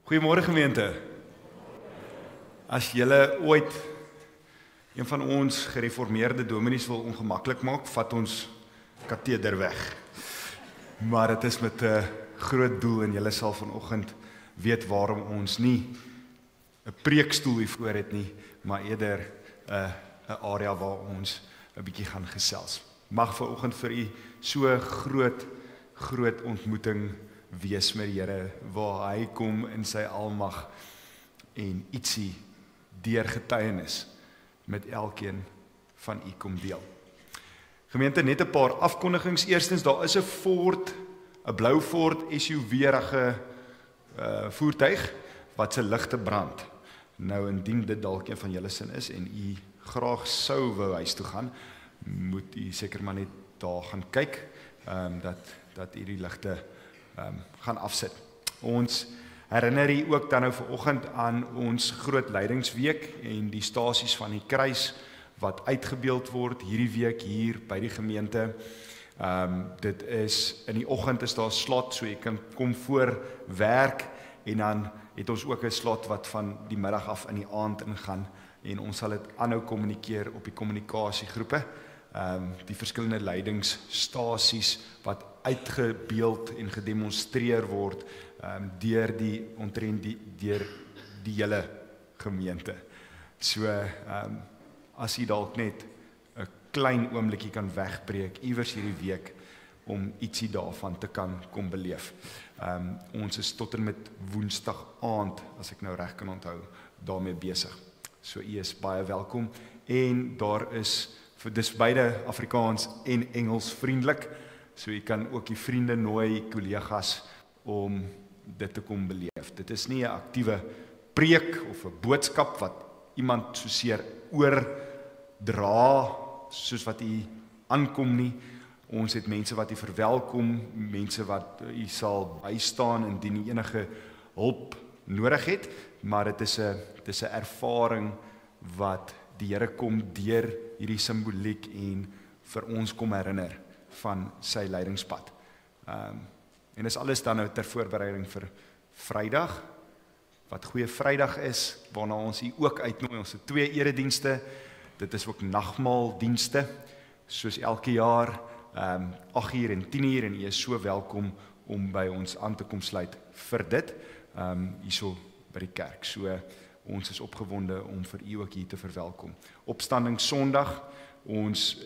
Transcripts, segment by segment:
Goeiemôre gemeente. As julle ooit een van ons gereformeerde dominees wil ongemaklik maak, vat ons kateder weg. Maar dit is met 'n groot doel en julle sal vanoggend weet waarom ons nie 'n preekstoel hiervoor het nie, maar eerder 'n area waar ons 'n bietjie gaan gesels. Mag vanoggend vir u so groot ontmoeting wees met die Here, waar hy kom in sy almag en ietsie deur getuienis met elkeen van u kom deel. Gemeente, net 'n paar afkondigings. Eerstens, daar is 'n blou Ford SUV-rige voertuig wat se ligte brand. Nou indien dit dalk een van julle sin is en u graag sou wou huis toe gaan, moet u seker maar net daar gaan kyk, dat u die ligte gaan afsit. Ons herinner u ook dan nou vanoggend aan ons groot leidingsweek en die stasies van die kruis wat uitgebeeld word hierdie week hier by die gemeente. Dit is in die oggend is daar slot, so jy kan kom voor werk en dan het ons ook 'n slot wat van die middag af in die aand ingaan en ons sal dit aanhou kommunikeer op die kommunikasiegroepe. Die verskillende leidingsstasies wat uitgebeeld en gedemonstreer word deur die hele gemeente. So as jy dalk net 'n klein oombliekie kan wegbreek iewers hierdie week om ietsie daarvan te kan kom beleef. Ons is tot en met Woensdag aand, as ek nou reg kan onthou, daarmee besig. So u is baie welkom en daar is dis beide Afrikaans en Engels vriendelik, so jy kan ook die vriende nooi, kollegas, om dit te kom beleef. Dit is nie 'n aktiewe preek of 'n boodskap wat iemand soseer oordra, soos wat u aankom nie. Ons het mense wat u verwelkom, mense wat u sal bystaan indien u enige hulp nodig het, maar dit is 'n ervaring wat die Here kom deur hierdie simboliek en vir ons kom herinner van sy leidingspad. En dis alles dan nou ter voorbereiding vir Vrydag, wat Goeie Vrydag is, waarna ons u ook uitnooi. Ons het 2 eredienste, dit is ook nagmaaldienste, soos elke jaar, 8:00 en 10:00, en u is so welkom om by ons aan te kom sluit vir dit, hierso by die kerk. So, ons is opgewonde om vir u ook hier te verwelkom. Opstanding Sondag, ons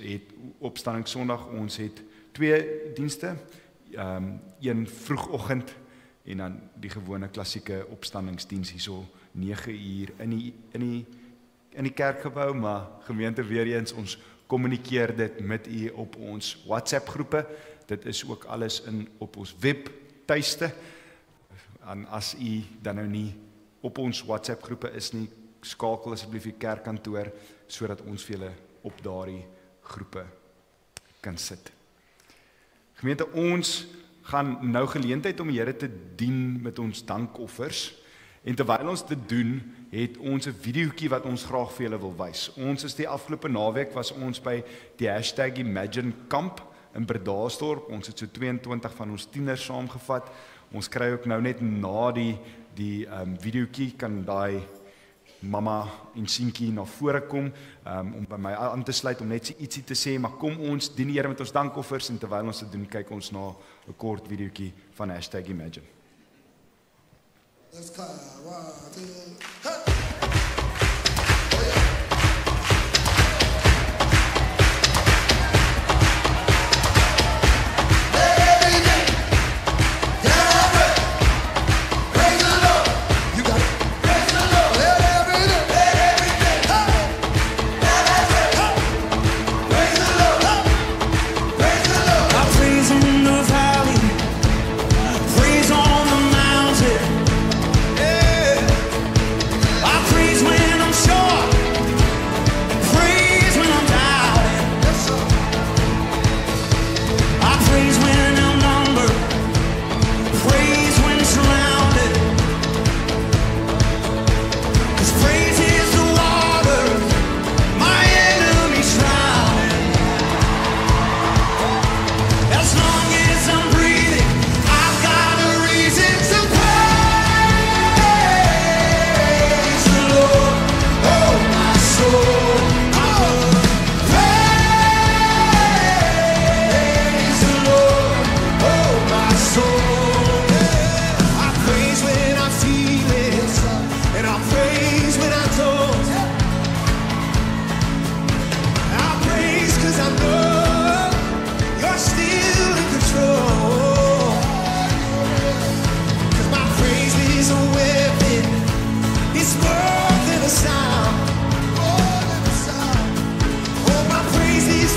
het 2 dienste, een vroegoggend en dan die gewone klassieke opstandingsdiens hierso 9:00 in die kerkgebou, maar gemeente weer eens, ons kommunikeer dit met u op ons WhatsApp groepe. Dit is ook alles op ons webtuiste. En as u dan nou nie op ons WhatsApp groepe is nie, skakel asseblief die kerkkantoor sodat ons vir julle op daardie groepe kan sit. Gemeente, ons gaan nou geleentheid om die Here te dien met ons dankoffers. En terwyl ons dit doen, het ons 'n videoetjie wat ons graag vir julle wil wys. Ons is die afgelope naweek was ons by die #Imagine Camp in Bredasdorp. Ons het so 22 van ons tieners saamgevat. Ons kry ook nou net na die videoetjie kan daai mamma en seentjie na vore kom om by my aan te sluit om net ietsie te sê, maar kom ons dien die Here met ons dankoffers en terwyl ons dit doen, kyk ons na 'n kort videoetjie van #Imagine. Let's go. 1, 2, hey!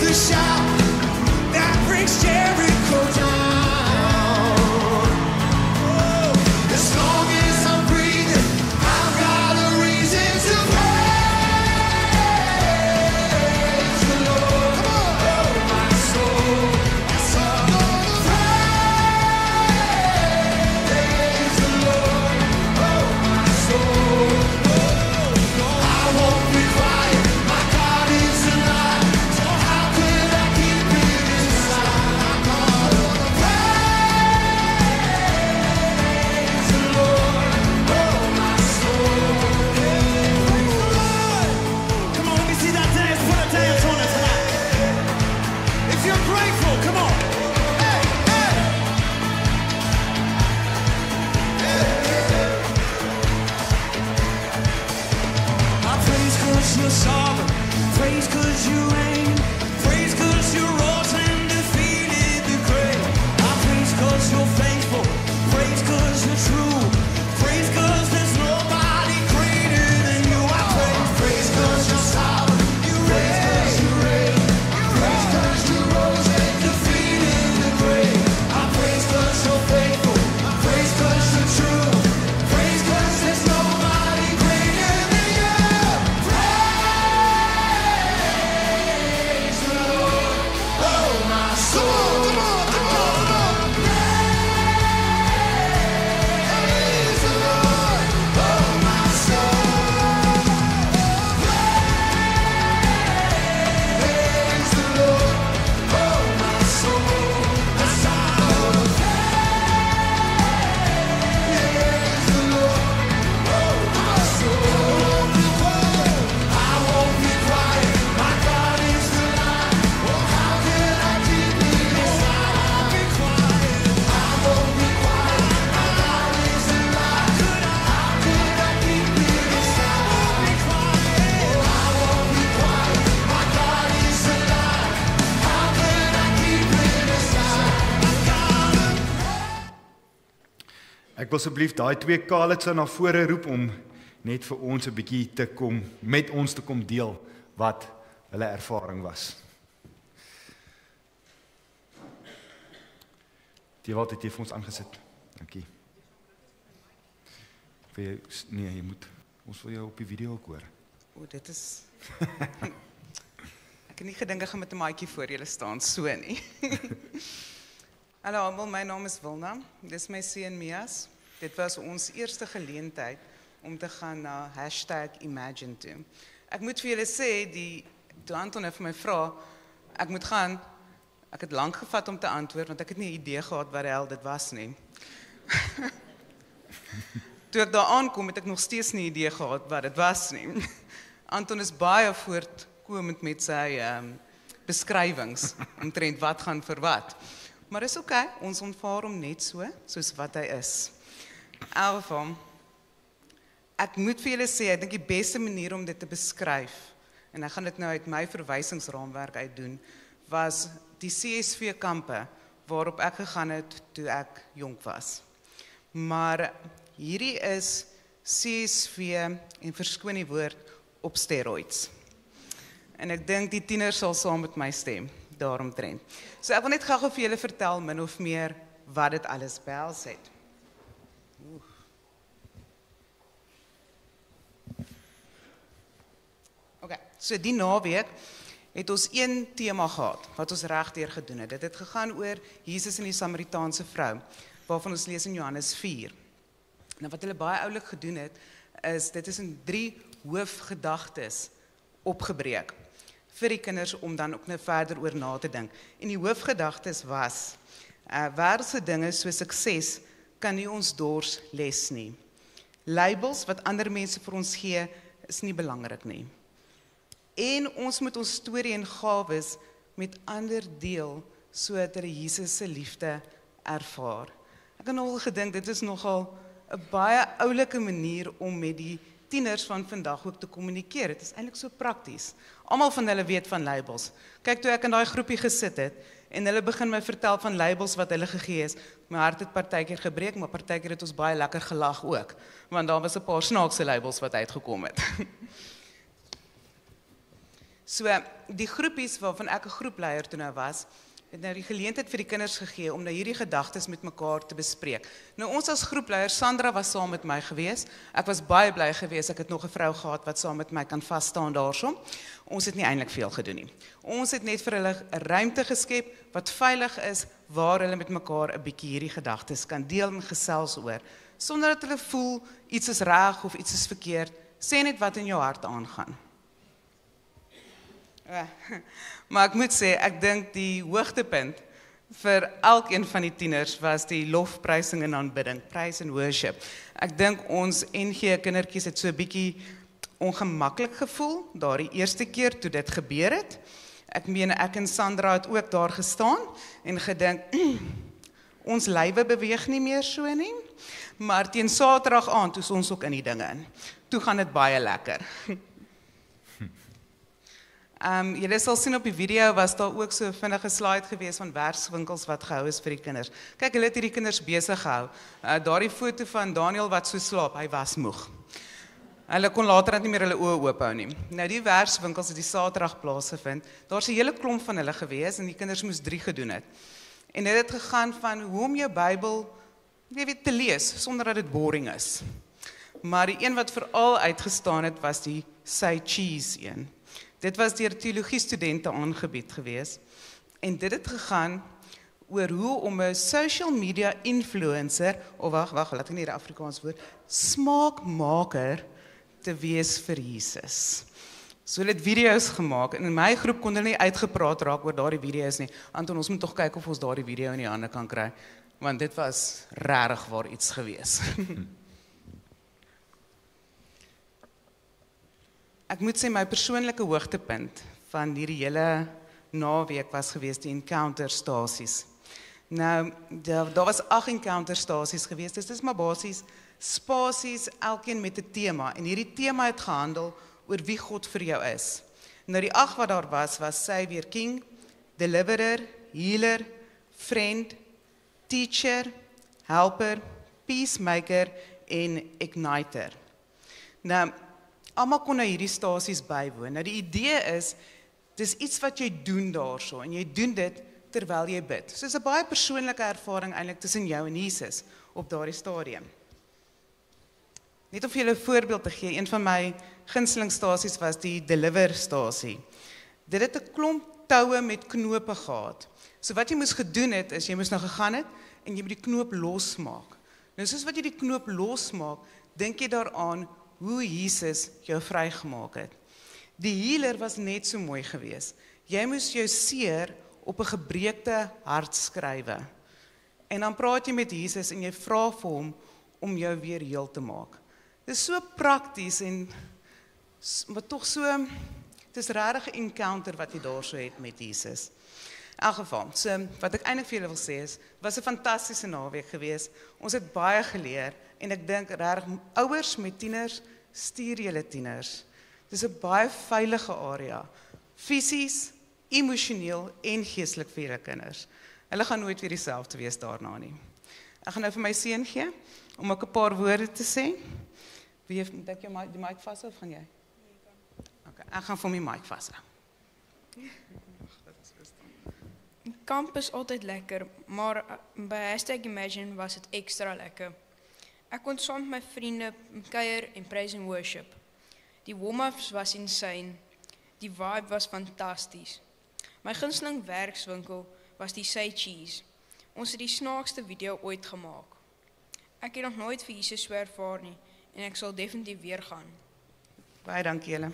the shout that brings Jericho down. Oh, as long as I'm breathing, I've got a reason to praise the Lord. Come on, oh my soul, yes I'm gonna praise the Lord. Oh my soul, I won't be quiet. My God is alive, so how could I keep it inside? I'm gonna praise the Lord. Oh my soul, praise the Lord. Come on, let me see that dance. Put a dance on it tonight. If you're grateful, come on. Hey, hey. I praise 'cause you're sovereign, praise 'cause you reign, praise 'cause you rose and defeated the grave. I praise 'cause you're faithful, praise 'cause you're true, praise 'cause there's nobody greater than you. I praise 'cause you're sovereign, you reign, praise 'cause you rose and defeated the grave. I praise 'cause you're faithful, praise 'cause you're true, praise 'cause there's nobody greater than you. Praise the Lord, oh my soul. Come on, come on, come on. Praise the Lord, oh my soul. Praise the Lord, oh my soul. Yes, I'm gonna praise the Lord, oh my soul. I won't be quiet. My God is alive. Oh, how could I keep it inside? I won't be quiet. I won't be quiet. My God is alive. How could I keep it inside? I won't be quiet. Oh, I won't be quiet. My God is alive. How could I keep it inside? Ek wil asseblief daai twee Kalitse na vore roep om net vir ons 'n bietjie te kom met ons te kom deel wat hulle ervaring was. Dewald het jy vir ons aangesit. Dankie. Nee, jy moet ons wil jou op die video ook hoor. O, dit is Ek het nie gedink ek gaan met 'n maatjie voor julle staan so nie. Hallo almal, my naam is Wilna. Dis my seun Mias. Dit was ons eerste geleentheid om te gaan na #Imagine toe. Ek moet vir julle sê, toe Anton vir my vra, ek moet gaan, ek het lank gevat om te antwoord, want ek het nie 'n idee gehad wat die hel dit was nie. Toe ek daar aankom, het ek nog steeds nie 'n idee gehad wat dit was nie. Anton is baie voortkomend met sy beskrywings, omtrent wat gaan vir wat. Maar dis oké, ons ontvaar hom net so, soos wat hy is. In elk geval, ek moet vir julle sê, ek dink die beste manier om dit te beskryf, en ek gaan dit nou uit my verwysingsraamwerk uit doen, was die CSV-kampe waarop ek gegaan het toe ek jonk was. Maar hierdie is CSV, en verskoon die woord, op steroids. En ek dink die tieners sal saam met my stem, daaromtrent. So ek wil net gou vir julle vertel min of meer wat dit alles behels het. Okay, so die naweek het ons een tema gehad, wat ons regdeur gedoen het. Dit het gegaan oor Jesus en die Samaritaanse vrou, waarvan ons lees in Johannes 4. Nou wat hulle baie oulik gedoen het, is dit is in 3 hoofgedagtes opgebreek, vir die kinders om dan ook nou verder oor na te dink. En die hoofgedagtes was, wêreldse dinge so sukses kan nie ons dors les nie. Labels wat ander mense vir ons gee, is nie belangrik nie. En ons moet ons storie en gawes met ander deel, sodat hulle Jesus se liefde ervaar. Ek het nogal gedink, dit is nogal 'n baie oulike manier om met die tieners van vandag ook te kommunikeer. Dit is eintlik so prakties. Almal van hulle weet van labels. Kyk, toe ek in daai groepie gesit het, en hulle begin my vertel van labels wat hulle gegee is, my hart het partykeer gebreek, maar partykeer het ons baie lekker gelag ook, want daar was 'n paar snaakse labels wat uitgekom het. So die groepies waarvan ek 'n groepleier toe nou was, het nou die geleentheid vir die kinders gegee om nou hierdie gedagtes met mekaar te bespreek. Nou ons as groepleier, Sandra was saam met my gewees. Ek was baie bly gewees, ek het nog 'n vrou gehad wat saam met my kan vas staan daarso. Ons het nie eintlik veel gedoen nie. Ons het net vir hulle 'n ruimte geskep wat veilig is, waar hulle met mekaar 'n bietjie hierdie gedagtes kan deel en gesels oor, sonder dat hulle voel iets is reg of iets is verkeerd. Sê net wat in jou hart aangaan. Maar ek moet sê, ek dink die hoogtepunt vir elkeen van die tieners was die lofprysing en aanbidding, praise and worship. Ek dink ons NG kindertjies het so 'n bietjie ongemaklik gevoel, daardie eerste keer toe dit gebeur het. Ek meen, ek en Sandra het ook daar gestaan en gedink, ons lywe beweeg nie meer so nie, maar teen Saterdag aand, toe is ons ook in die dinge in. Toe gaan dit baie lekker. Julle sal sien op die video was daar ook so 'n vinnige slide gewees van werkswinkels wat gehou is vir die kinders. Kyk, hulle het hierdie kinders besig gehou. Daardie foto van Daniel wat so slaap, hy was moeg. Hulle kon later net nie meer hulle oë oop hou nie. Nou die werkswinkels het die Saterdag plaasgevind. Daar's 'n hele klomp van hulle gewees en die kinders moes 3 gedoen het. En dit het gegaan van hoe om jou Bybel, jy weet, te lees sonder dat dit boring is. Maar die een wat veral uitgestaan het was die Say Cheese een. Dit was deur teologiestudente aangebied gewees en dit het gegaan oor hoe om 'n social media influencer, of wag, laat ek nie die Afrikaans woord, smaakmaker te wees vir Jesus. So hulle het video's gemaak en in my groep kon hulle nie uitgepraat raak oor daardie video's nie. Anton, ons moet tog kyk of ons daardie video in die hande kan kry, want dit was regtig waar iets gewees. Ek moet sê my persoonlike hoogtepunt van hierdie hele naweek was gewees die encounterstasies. Nou, daar was 8 encounterstasies gewees. Dit is maar basies spasies, elkeen met 'n tema. En hierdie tema het gehandel oor wie God vir jou is. Nou die 8 wat daar was Savior King, Deliverer, Healer, Friend, Teacher, Helper, Peacemaker en Igniter. Nou, almal kon nou hierdie stasies bywoon. Nou die idee is, dis iets wat jy doen daarso en jy doen dit terwyl jy bid. So dis 'n baie persoonlike ervaring eintlik tussen jou en Jesus op daardie stadium. Net om vir julle 'n voorbeeld te gee, een van my gunstelingstasies was die Deliver-stasie. Dit het 'n klomp toue met knope gehad. So wat jy moes gedoen het, is jy moes nou gegaan het en jy moet die knoop losmaak. Nou soos wat jy die knoop losmaak, dink jy daaraan hoe Jesus jou vrygemaak het. Die healer was net so mooi gewees. Jy moes jou seer op 'n gebreekte hart skrywe. En dan praat jy met Jesus en jy vra vir hom om jou weer heel te maak. Dit is so prakties en maar tog so, dis regtig 'n encounter wat jy daarso het met Jesus. In elk geval, so wat ek eintlik vir julle wil sê is, was 'n fantastiese naweek gewees. Ons het baie geleer en ek dink regtig ouers met tieners, stuur julle tieners. Dis 'n baie veilige area, fisies, emosioneel en geestelik vir julle kinders. Hulle gaan nooit weer dieselfde wees daarna nie. Ek gaan nou vir my seun gee om ook 'n paar woorde te sê. Wie heeft die mic vas of gaan jy? Okay, ek gaan vir my mic vashou. Kamp is altyd lekker, maar by #Imagine was dit ekstra lekker. Ek kon saam met my vriende kuier en praise and worship. Die warm-ups was insane. Die vibe was fantasties. My gunsteling werkswinkel was die Say Cheese. Ons het die snaakste video ooit gemaak. Ek het nog nooit vir Jesus so ervaar nie en ek sal definitief weer gaan. Baie dankie julle.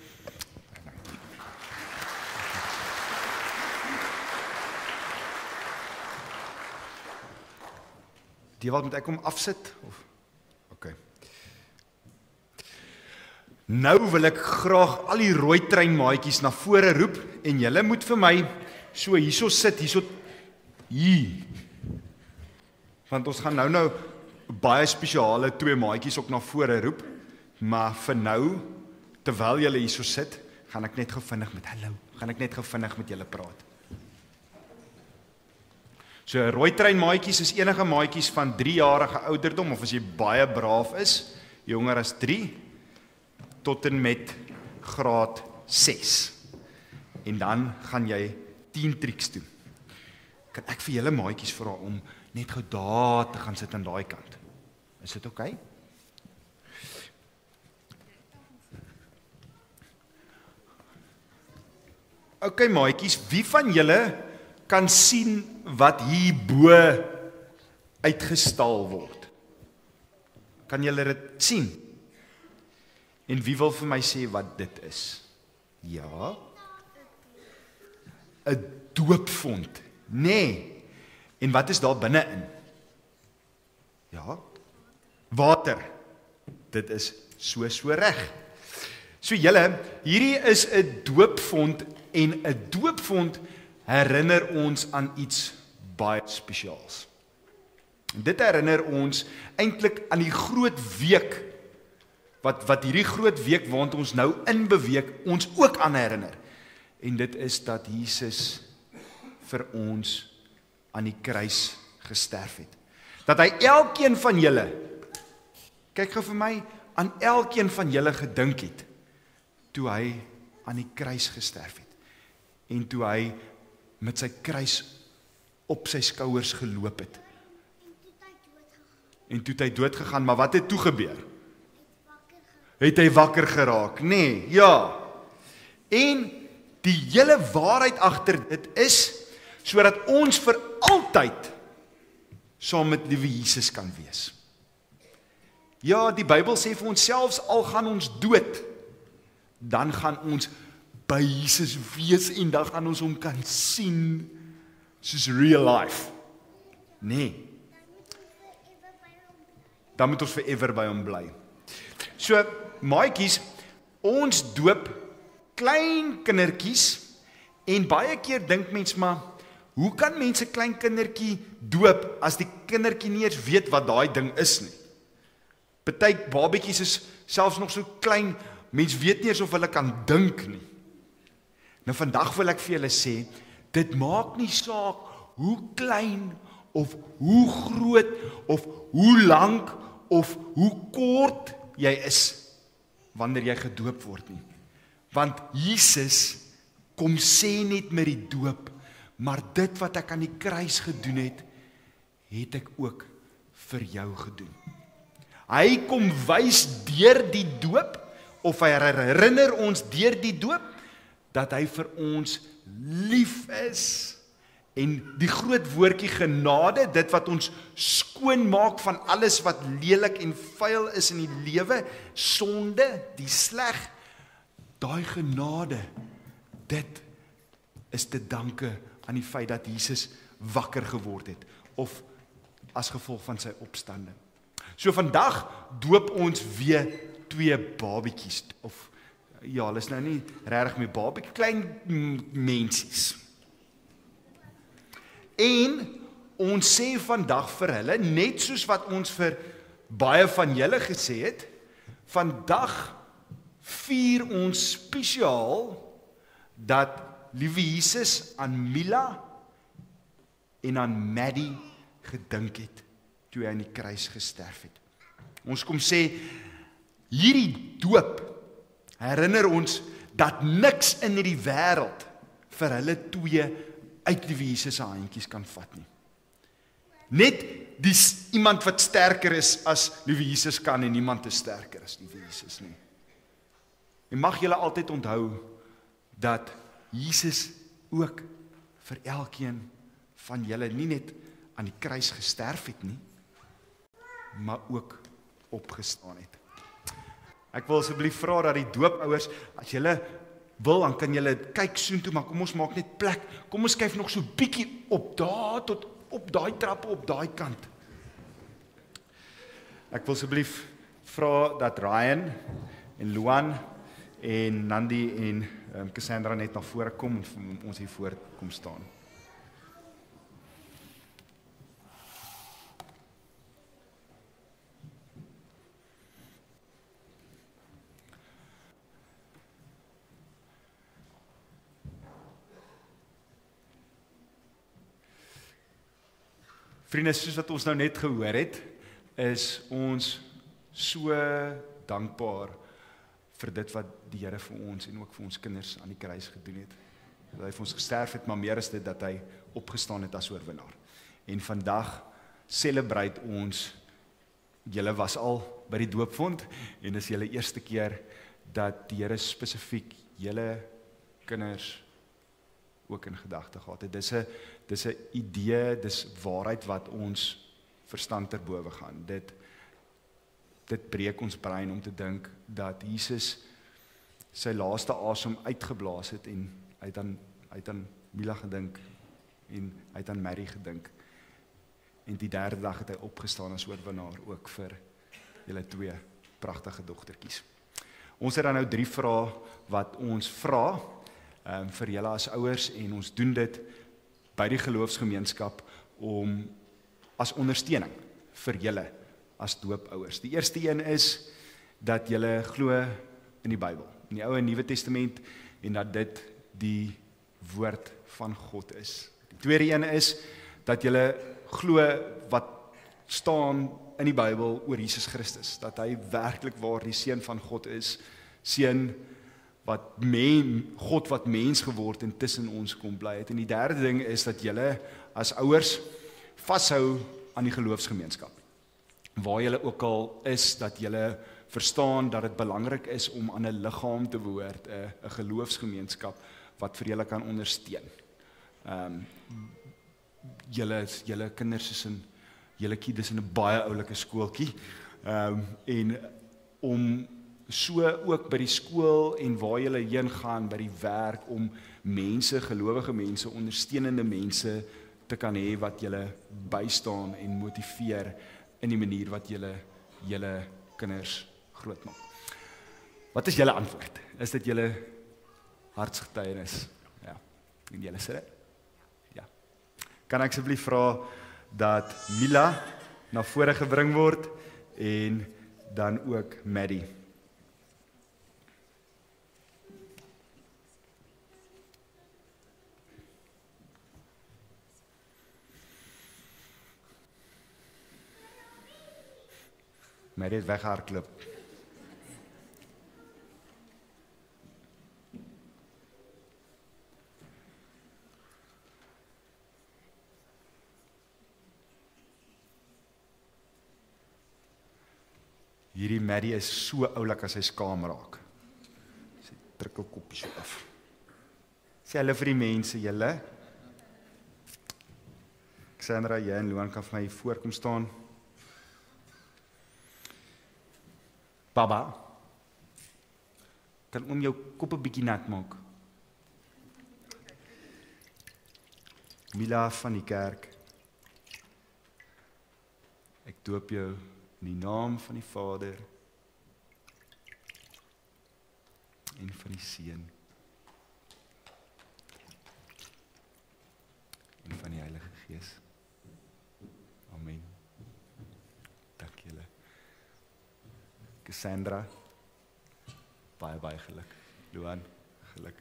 Dewald, moet ek hom afsit? Of? Okay. Nou wil ek graag al die rooi treinmaatjies na vore roep en julle moet vir my so hierso sit, hier. Want ons gaan nou baie spesiale 2 maatjies ook na vore roep, maar vir nou, terwyl julle hierso sit, gaan ek net gou vinnig met julle praat. So rooi treinmaatjies is enige maatjies van 3-jarige ouderdom, of as jy baie braaf is, jonger as 3, tot en met graad 6. en dan gaan jy 10 triks doen. Kan ek vir julle maatjies vra om net gou daar te gaan sit aan daai kant? Is dit oukei? Okay maatjies, wie van julle kan sien wat hierbo uitgestal word? Kan julle dit sien? En wie wil vir my sê wat dit is? Ja? 'n doopvond, nee. En wat is daar binne-in? Ja? Water. Dit is so reg. So julle, hierdie is 'n doopvond en 'n doopvond herinner ons aan iets baie spesiaals. En dit herinner ons eintlik aan die groot week wat hierdie groot week waant ons nou in beweeg ons ook aan herinner. En dit is dat Jesus vir ons aan die kruis gesterf het. Dat hy elkeen van julle, kyk gou vir my, aan elkeen van julle gedink het toe hy aan die kruis gesterf het. En toe hy met sy kruis op sy skouers geloop het. En toe het hy dood gegaan, maar wat het toe gebeur? Het hy wakker geraak? Nee, ja. En die hele waarheid agter dit is sodat ons vir altyd saam met liewe Jesus kan wees. Ja, die Bybel sê vir ons selfs al gaan ons dood, dan gaan ons by Jesus wees en dan gaan ons hom kan sien soos real life. Nee. Dan moet ons forever by hom bly. So, maatjies, ons doop klein kindertjies en baie keer dink mens maar, hoe kan mense klein kindertjie doop as die kindertjie nie eens weet wat daai ding is nie? Party babetjies is selfs nog so klein, mens weet nie eens of hulle kan dink nie. Nou vandag wil ek vir julle sê, dit maak nie saak hoe klein of hoe groot of hoe lank of hoe kort jy is wanneer jy gedoop word nie. Want Jesus kom sê net met die doop, maar dit wat ek aan die kruis gedoen het, het ek ook vir jou gedoen. Hy kom wys deur die doop, of hy herinner ons deur die doop, dat hy vir ons lief is. En die groot woordjie genade, dit wat ons skoon maak van alles wat lelik en vuil is in die lewe, sonde, die sleg, daai genade, dit is te danke aan die feit dat Jesus wakker geword het, of as gevolg van sy opstanding. So vandag doop ons weer 2 babetjies, of ja, hulle is nou nie regtig meer babetjies, klein mensies. En ons sê vandag vir hulle, net soos wat ons vir baie van julle gesê het, vandag vier ons spesiaal dat liewe Jesus aan Mila en aan Maddie gedink het toe hy aan die kruis gesterf het. Ons kom sê, hierdie doop herinner ons dat niks in hierdie wêreld vir hulle 2 uit liewe Jesus se handjies kan vat nie. Net iemand wat sterker is as liewe Jesus kan en niemand is sterker as liewe Jesus nie. En mag julle altyd onthou dat Jesus ook vir elkeen van julle nie net aan die kruis gesterf het nie, maar ook opgestaan het. Ek wil asseblief vra dat die doopouers, as julle wil, dan kan julle kyk soontoe, maar kom ons maak net plek. Kom ons skuif nog so bietjie op daar tot op daai trappe op daai kant. Ek wil asseblief vra dat Ryan en Luan en Nandi en Cassandra net na vore kom en ons hier voor kom staan. Vriende, soos wat ons nou net gehoor het, is ons so dankbaar vir dit wat die Here vir ons en ook vir ons kinders aan die kruis gedoen het. Dat hy vir ons gesterf het, maar meer is dit dat hy opgestaan het as oorwinnaar. En vandag celebrate ons, julle was al by die doopvond, en dis julle eerste keer dat die Here spesifiek julle kinders ook in gedagte gehad het. Dis 'n idee, dis waarheid wat ons verstand ter bowe gaan. Dit breek ons brein om te dink dat Jesus sy laaste asem uitgeblaas het en hy het aan Mila gedink en hy het aan Mary gedink. En die derde dag het hy opgestaan as oorwinnaar ook vir julle 2 pragtige dogtertjies. Ons het dan nou 3 vrae wat ons vra vir julle as ouers, en ons doen dit by die geloofsgemeenskap as ondersteuning vir julle as doopouers. Die eerste een is dat julle glo in die Bybel, in die Ou en Nuwe Testament, en dat dit die woord van God is. Die tweede een is dat julle glo wat staan in die Bybel oor Jesus Christus, dat hy werklik waar die seun van God is, seun God wat mens geword en tussen ons kom bly het. En die derde ding is dat julle as ouers vashou aan die geloofsgemeenskap. Waar julle ook al is, dat julle verstaan dat dit belangrik is om aan 'n liggaam te behoort, 'n geloofsgemeenskap wat vir julle kan ondersteun. Julle kinders is julle kids in 'n baie oulike skooltjie, en om so ook by die skool en waar julle heen gaan, by die werk, om mense, gelowige mense, ondersteunende mense te kan hê wat julle bystaan en motiveer in die manier wat julle kinders grootmaak. Wat is julle antwoord? Is dit julle hartsgetuienis? Ja. En julle sê dit? Ja. Kan ek asseblief vra dat Mila na vore gebring word en dan ook Maddie. Maddie het weghardloop. Hierdie Maddie is so oulik as hy skaam raak. Sy druk 'n koppie so af. Sê hulle vir die mense, julle. Sandra, jy en Luan kan vir my voorkom staan. Baba, kan oom jou kop 'n bietjie nat maak? Mila van die kerk, ek doop jou in die naam van die Vader en van die Seun en van die Heilige Gees. Amen. Dank julle. Cassandra, baie geluk. Luan, geluk.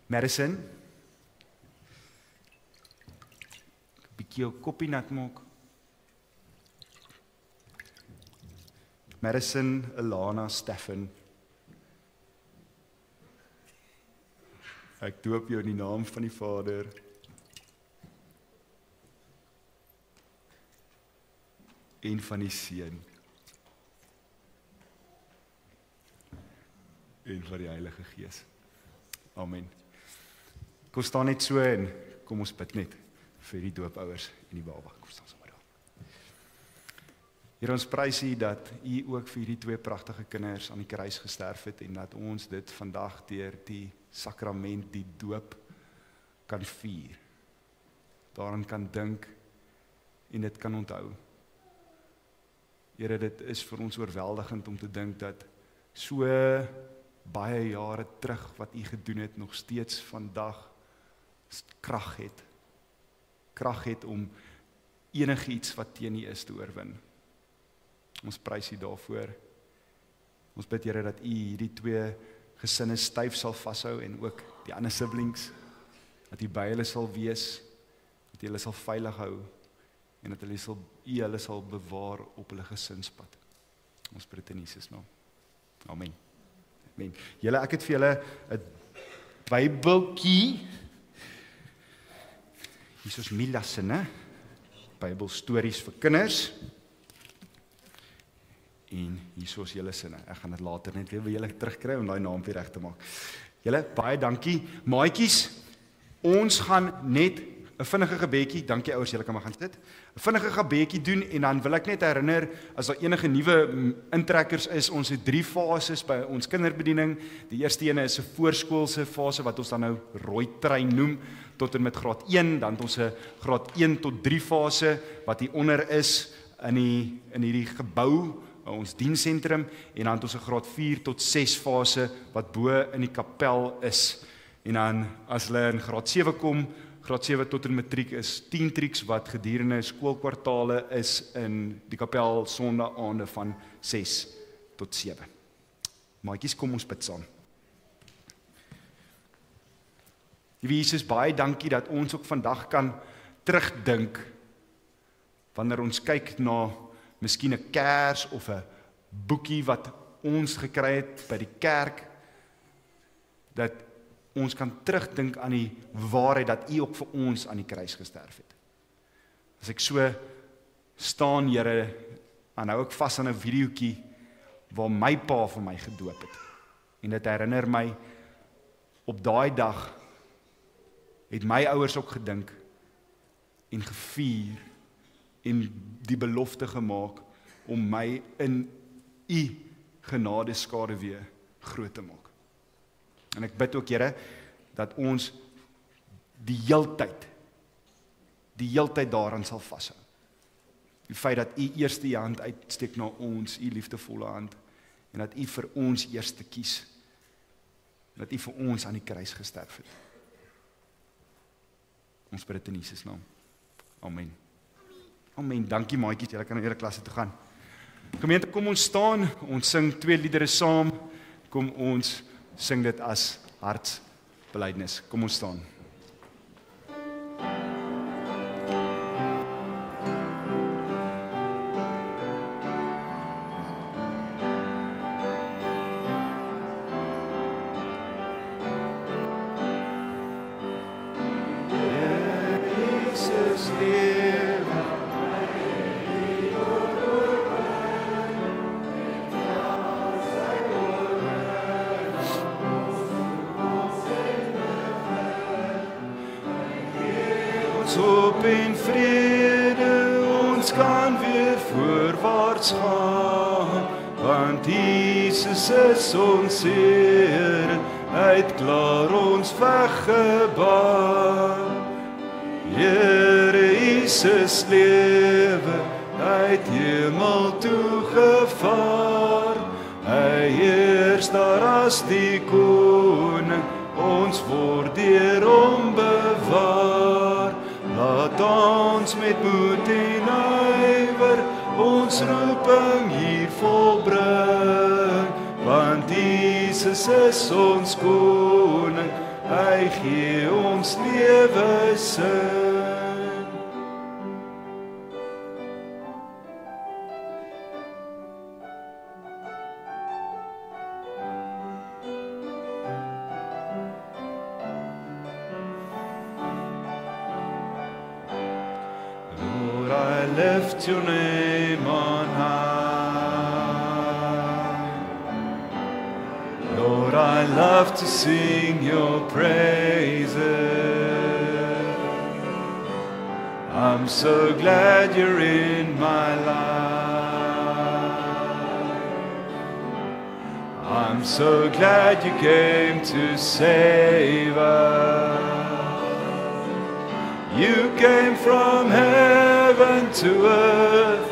Madison, bietjie jou koppie nat maak. Madison, Alana, Stefan, ek doop jou in die naam van die Vader en van die Seun en van die Heilige Gees. Amen. Kom staan net so en kom ons bid net vir die doopouers en die baba. Kom staan sommer daar. Here, ons prys U dat U ook vir hierdie 2 pragtige kinders aan die kruis gesterf het en dat ons dit vandag deur die sakrament, die doop, kan vier. Daaraan kan dink en dit kan onthou. Here, dit is vir ons oorweldigend om te dink dat so baie jare terug wat U gedoen het, nog steeds vandag krag het om enigiets wat teen U is te oorwin. Ons prys U daarvoor. Ons bid, Here, dat U hierdie 2 gesinne styf sal vashou en ook die ander siblings, dat U by hulle sal wees, dat U hulle sal veilig hou en dat U hulle sal bewaar op hulle gesinspad. Ons bid in Jesus naam. Amen. Amen. Julle, ek het vir julle 'n Bybeltjie. Hier is Mila se, né? Bybelstories vir kinders. En hier is julle sinne. Ek gaan dit later net weer by julle terugkry om daai naampie reg te maak. Julle, baie dankie. Maatjies, ons gaan net 'n vinnige gebedjie, dankie ouers, julle kan maar gaan sit. 'n Vinnige gebedjie doen en dan wil ek net herinner, as daar enige nuwe intrekkers is, ons het 3 fases by ons kinderbediening. Die eerste ene is 'n voorskoolse fase wat ons dan nou rooi trein noem, tot en met graad 1, dan het ons 'n graad 1 tot 3 fase wat hier onder is in hierdie gebou, ons diensentrum, en dan het ons 'n graad 4 tot 6 fase wat bo in die kapel is. En dan as hulle in graad 7 kom, graad 7 tot en matriek is 10 trieks wat gedurende skoolkwartale is in die kapel sondaande van 6 tot 7. Maatjies, kom ons bid saam. Liewe Jesus, baie dankie dat ons ook vandag kan terugdink wanneer ons kyk na miskien 'n kers of 'n boekie wat ons gekry het by die kerk, dat ons kan terugdink aan die waarheid dat U ook vir ons aan die kruis gesterf het. As ek so staan, Here, en hou ek vas aan 'n videoetjie waar my pa vir my gedoop het. En dit herinner my, op daai dag het my ouers ook gedink en gevier en die belofte gemaak om my in U genadeskaduwee groot te maak. En ek bid ook, Here, dat ons die heeltyd daaraan sal vashou. Die feit dat U eerste U hand uitsteek na ons, U liefdevolle hand, en dat U vir ons eerste kies, dat U vir ons aan die kruis gesterf het. Ons bid dit in Jesus naam. Amen. Amen. Dankie maatjies, julle kan na julle klasse toe gaan. Gemeente, kom ons staan, ons sing 2 liedere saam, kom ons sing dit as hartsbelydenis. Kom ons staan. Op in vrede, ons kan weer voorwaarts gaan, want Jesus is ons Here, hy het klaar ons weggebaan. Here Jesus lewe, hy het hemel toe gevaar, hy heers daar as die koning, ons word deur hom bewaar. Laat ons met moed en ywer ons roeping hier volbring, want Jesus is ons koning, hy gee ons lewe sin. Lift your name on high. Lord, I love to sing your praises. I'm so glad you're in my life. I'm so glad you came to save us. You came from heaven to earth,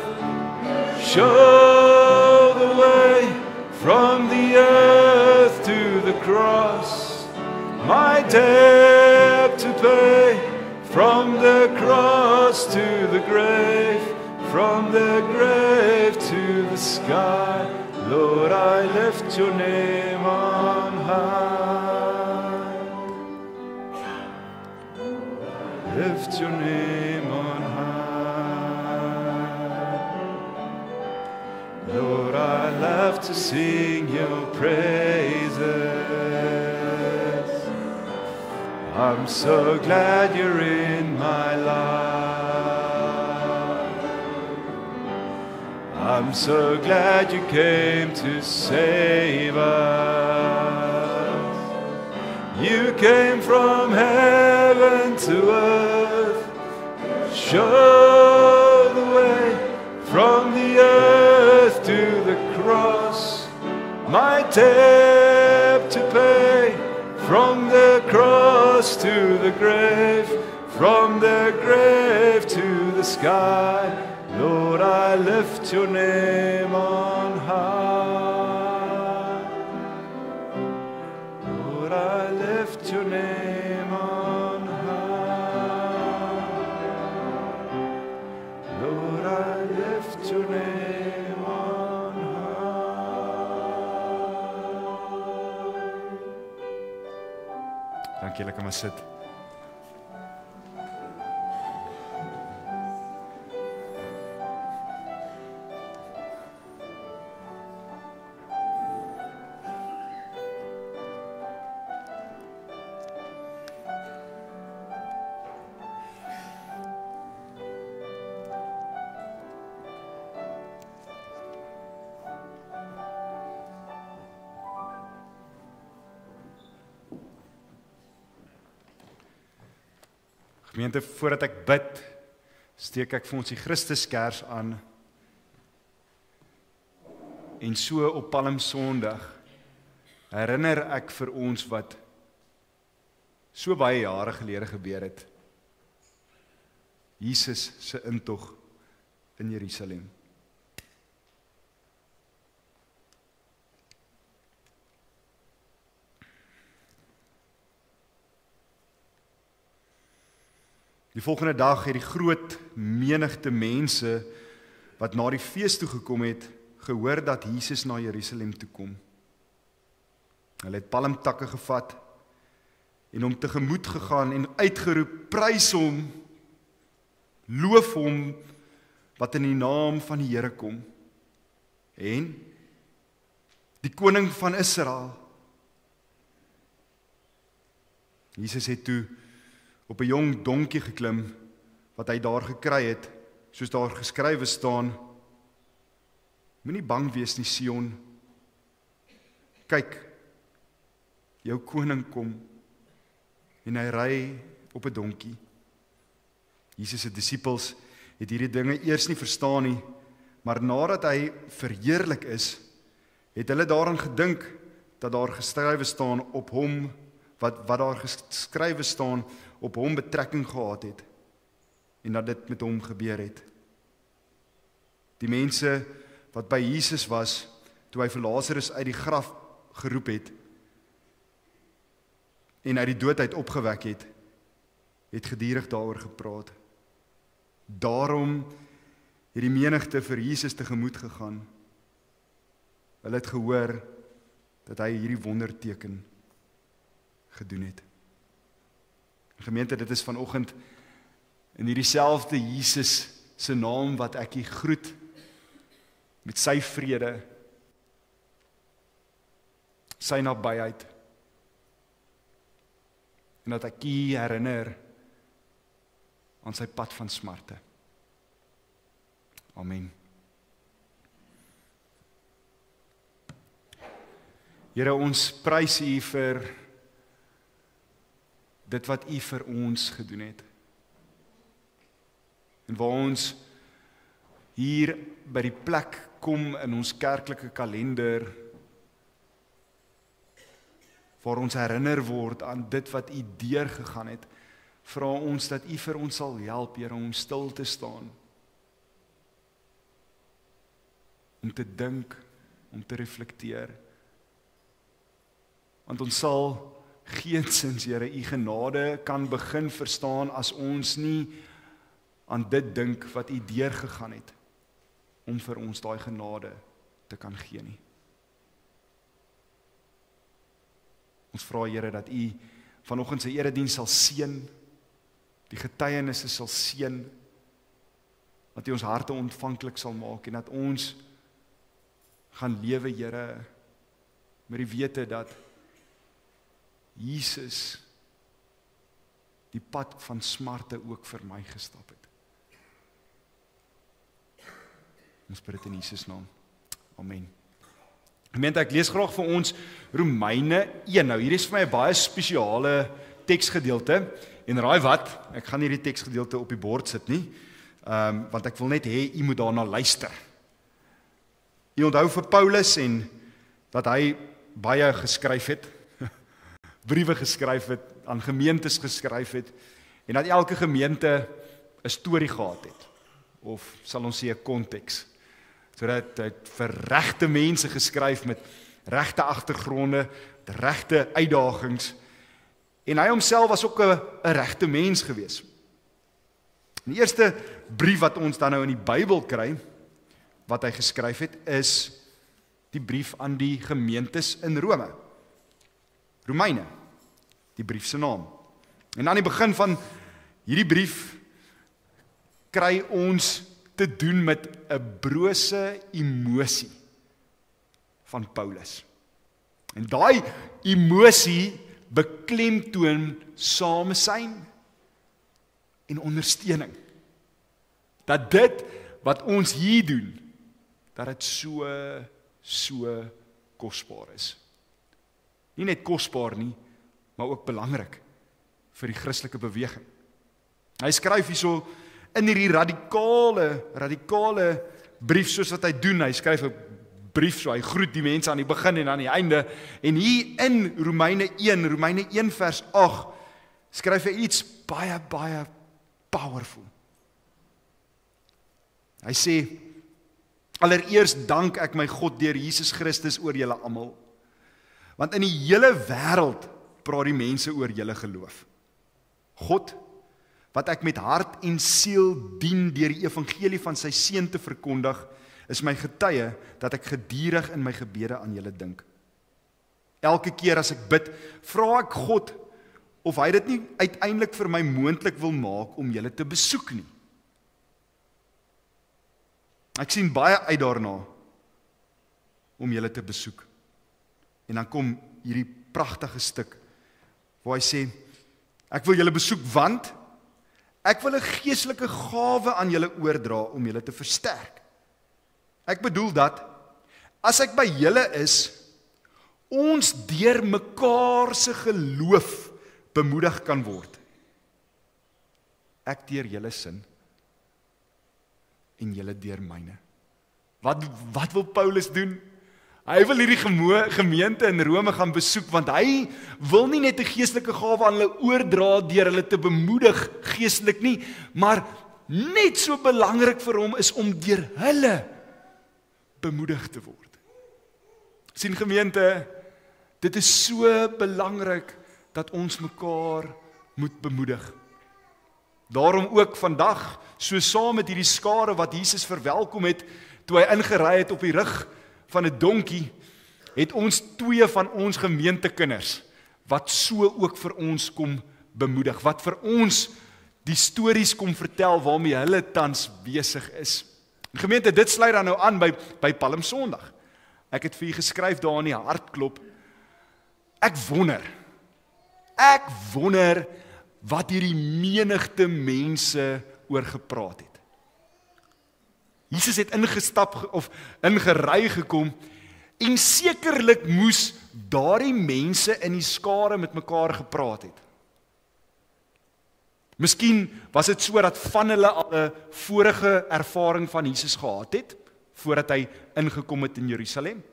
show the way from the earth to the cross, my debt to pay, from the cross to the grave, from the grave to the sky. Lord, I lift your name on high. Lift your name on high. Lord, I love to sing your praises. I'm so glad you're in my life. I'm so glad you came to save us. You came from heaven to earth, show the way from the earth to the cross, my debt to pay, from the cross to the grave, from the grave to the sky. Lord, I lift your name on high. Lord, I lift your name on high. Lord, I lift your name on high. Dankie, julle kan maar sit. Gemeente, voordat ek bid, steek ek vir ons die Christuskers aan. En so op Palmsondag herinner ek vir ons wat so baie jare gelede gebeur het. Jesus se intog in Jerusalem. Die volgende dag het die groot menigte mense wat na die fees toe gekom het, gehoor dat Jesus na Jerusalem toe kom. Hulle het palmtakke gevat en hom tegemoet gegaan en uitgeroep, prys hom, loof hom wat in die naam van die Here kom. En die koning van Israel. Jesus het toe op 'n jong donkie geklim, wat hy daar gekry het, soos daar geskrywe staan, moenie bang wees nie, Sion. Kyk, jou koning kom, en hy ry op 'n donkie. Jesus se disippels het hierdie dinge eers nie verstaan nie, maar nadat hy verheerlik is, het hulle daaraan gedink, dat daar geskrywe staan op hom, wat daar geskrywe staan, op hom betrekking gehad het, en dat dit met hom gebeur het. Die mense wat by Jesus was, toe hy vir Lazarus uit die graf geroep het, en uit die dood uit opgewek het, het gedurig daaroor gepraat. Daarom het die menigte vir Jesus tegemoet gegaan. Hulle het gehoor, dat hy hierdie wonderteken gedoen het. Gemeente, dit is vanoggend in hierdie selfde Jesus se naam wat ek u groet met sy vrede, sy nabyheid, en dat ek u herinner aan sy pad van smarte. Amen. Here, ons prys u vir dit wat u vir ons gedoen het. En waar ons hier by die plek kom in ons kerklike kalender, waar ons herinner word aan dit wat u deurgegaan het, vra ons dat u vir ons sal help, Here, om stil te staan, om te dink, om te reflekteer. Want ons sal geensins, Here, u genade kan begin verstaan as ons nie aan dit dink wat u deurgegaan het, om vir ons daai genade te kan gee nie. Ons vra, Here, dat u vanoggend se erediens sal seën, die getuienisse sal seën, dat u ons harte ontvanklik sal maak, en dat ons gaan lewe, Here, met die wete dat Jesus die pad van smarte ook vir my gestap het. Ons bid dit in Jesus naam. Amen. Gemeente, ek lees graag vir ons Romeine 1. Nou, hier is vir my 'n baie spesiale teksgedeelte. En raai wat? Ek gaan nie die teksgedeelte op die bord sit nie, want ek wil net hê u moet daarna luister. U onthou vir Paulus en dat hy baie geskryf het, briewe geskryf het, aan gemeentes geskryf het, en dat elke gemeente 'n storie gehad het, of sal ons sê 'n konteks, sodat hy vir regte mense geskryf met regte agtergronde, regte uitdagings, en hy homself was ook 'n regte mens gewees. Die eerste brief wat ons dan nou in die Bybel kry, wat hy geskryf het, is die brief aan die gemeentes in Rome. Romeine, die brief se naam. En aan die begin van hierdie brief kry ons te doen met 'n brose emosie van Paulus. En daai emosie beklemtoon samesyn en ondersteuning. Dat dit wat ons hier doen, dat dit so kosbaar is. Nie net kosbaar nie, maar ook belangrik vir die Christelike beweging. Hy skryf hierso in hierdie radikale brief soos wat hy doen. Hy skryf 'n brief so, hy groet die mense aan die begin en aan die einde. En hier in Romeine 1 vers 8, skryf hy iets baie powerful. Hy sê, allereers dank ek my God deur Jesus Christus oor julle almal. Want in die hele wêreld praat die mense oor julle geloof. God, wat ek met hart en siel dien deur die evangelie van sy seun te verkondig, is my getuie dat ek gedurig in my gebede aan julle dink. Elke keer as ek bid, vra ek God of hy dit nie uiteindelik vir my moontlik wil maak om julle te besoek nie. Ek sien baie uit daarna om julle te besoek. En dan kom hierdie pragtige stuk waar hy sê, ek wil julle besoek want ek wil 'n geestelike gawe aan julle oordra om julle te versterk. Ek bedoel dat as ek by julle is, ons deur mekaar se geloof bemoedig kan word. Ek deur julle sin en julle deur myne. Wat wil Paulus doen? Hy wil hierdie gemeente in Rome gaan besoek, want hy wil nie net 'n geestelike gawe aan hulle oordra deur hulle te bemoedig geestelik nie, maar net so belangrik vir hom is om deur hulle bemoedig te word. Sien gemeente, dit is so belangrik dat ons mekaar moet bemoedig. Daarom ook vandag, so saam met hierdie skare wat Jesus verwelkom het, toe hy ingery het op die rug van 'n donkie, het ons 2 van ons gemeentekinders, wat so ook vir ons kom bemoedig, wat vir ons die stories kom vertel waarmee hulle tans besig is. Gemeente, dit sluit dan nou aan by Palm Sondag. Ek het vir u geskryf daar in die hartklop, ek wonder wat hierdie menigte mense oor gepraat het. Jesus het ingestap of ingery gekom en sekerlik moes daardie mense in die skare met mekaar gepraat het. Miskien was dit so dat van hulle al 'n vorige ervaring van Jesus gehad het voordat hy ingekom het in Jerusalem.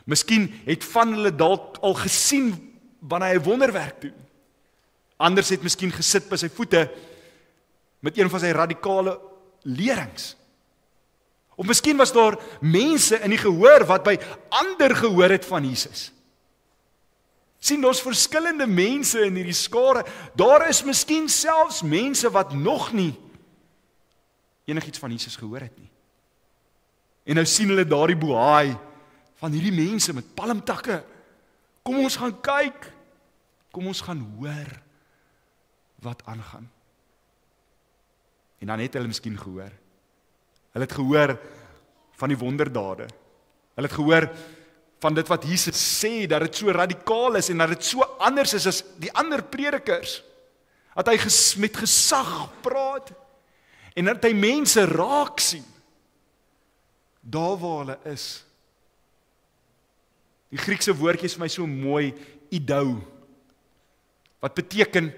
Miskien het van hulle dalk al gesien wanneer hy wonderwerk doen. Anders het miskien gesit by sy voete met een van sy radikale lerings. Of miskien was daar mense in die gehoor wat by ander gehoor het van Jesus. Sien, daar's verskillende mense in hierdie skare. Daar is miskien selfs mense wat nog nie enigiets van Jesus gehoor het nie. En nou sien hulle daardie bohaai van hierdie mense met palmtakke. Kom ons gaan kyk. Kom ons gaan hoor wat aangaan. En dan het hulle miskien gehoor. Hulle het gehoor van die wonderdade. Hulle het gehoor van dit wat Jesus sê, dat dit so radikaal is en dat dit so anders is as die ander predikers. Dat hy met gesag praat en dat hy mense raak sien daar waar hulle is. Die Griekse woordjie is vir my so mooi, idou, wat beteken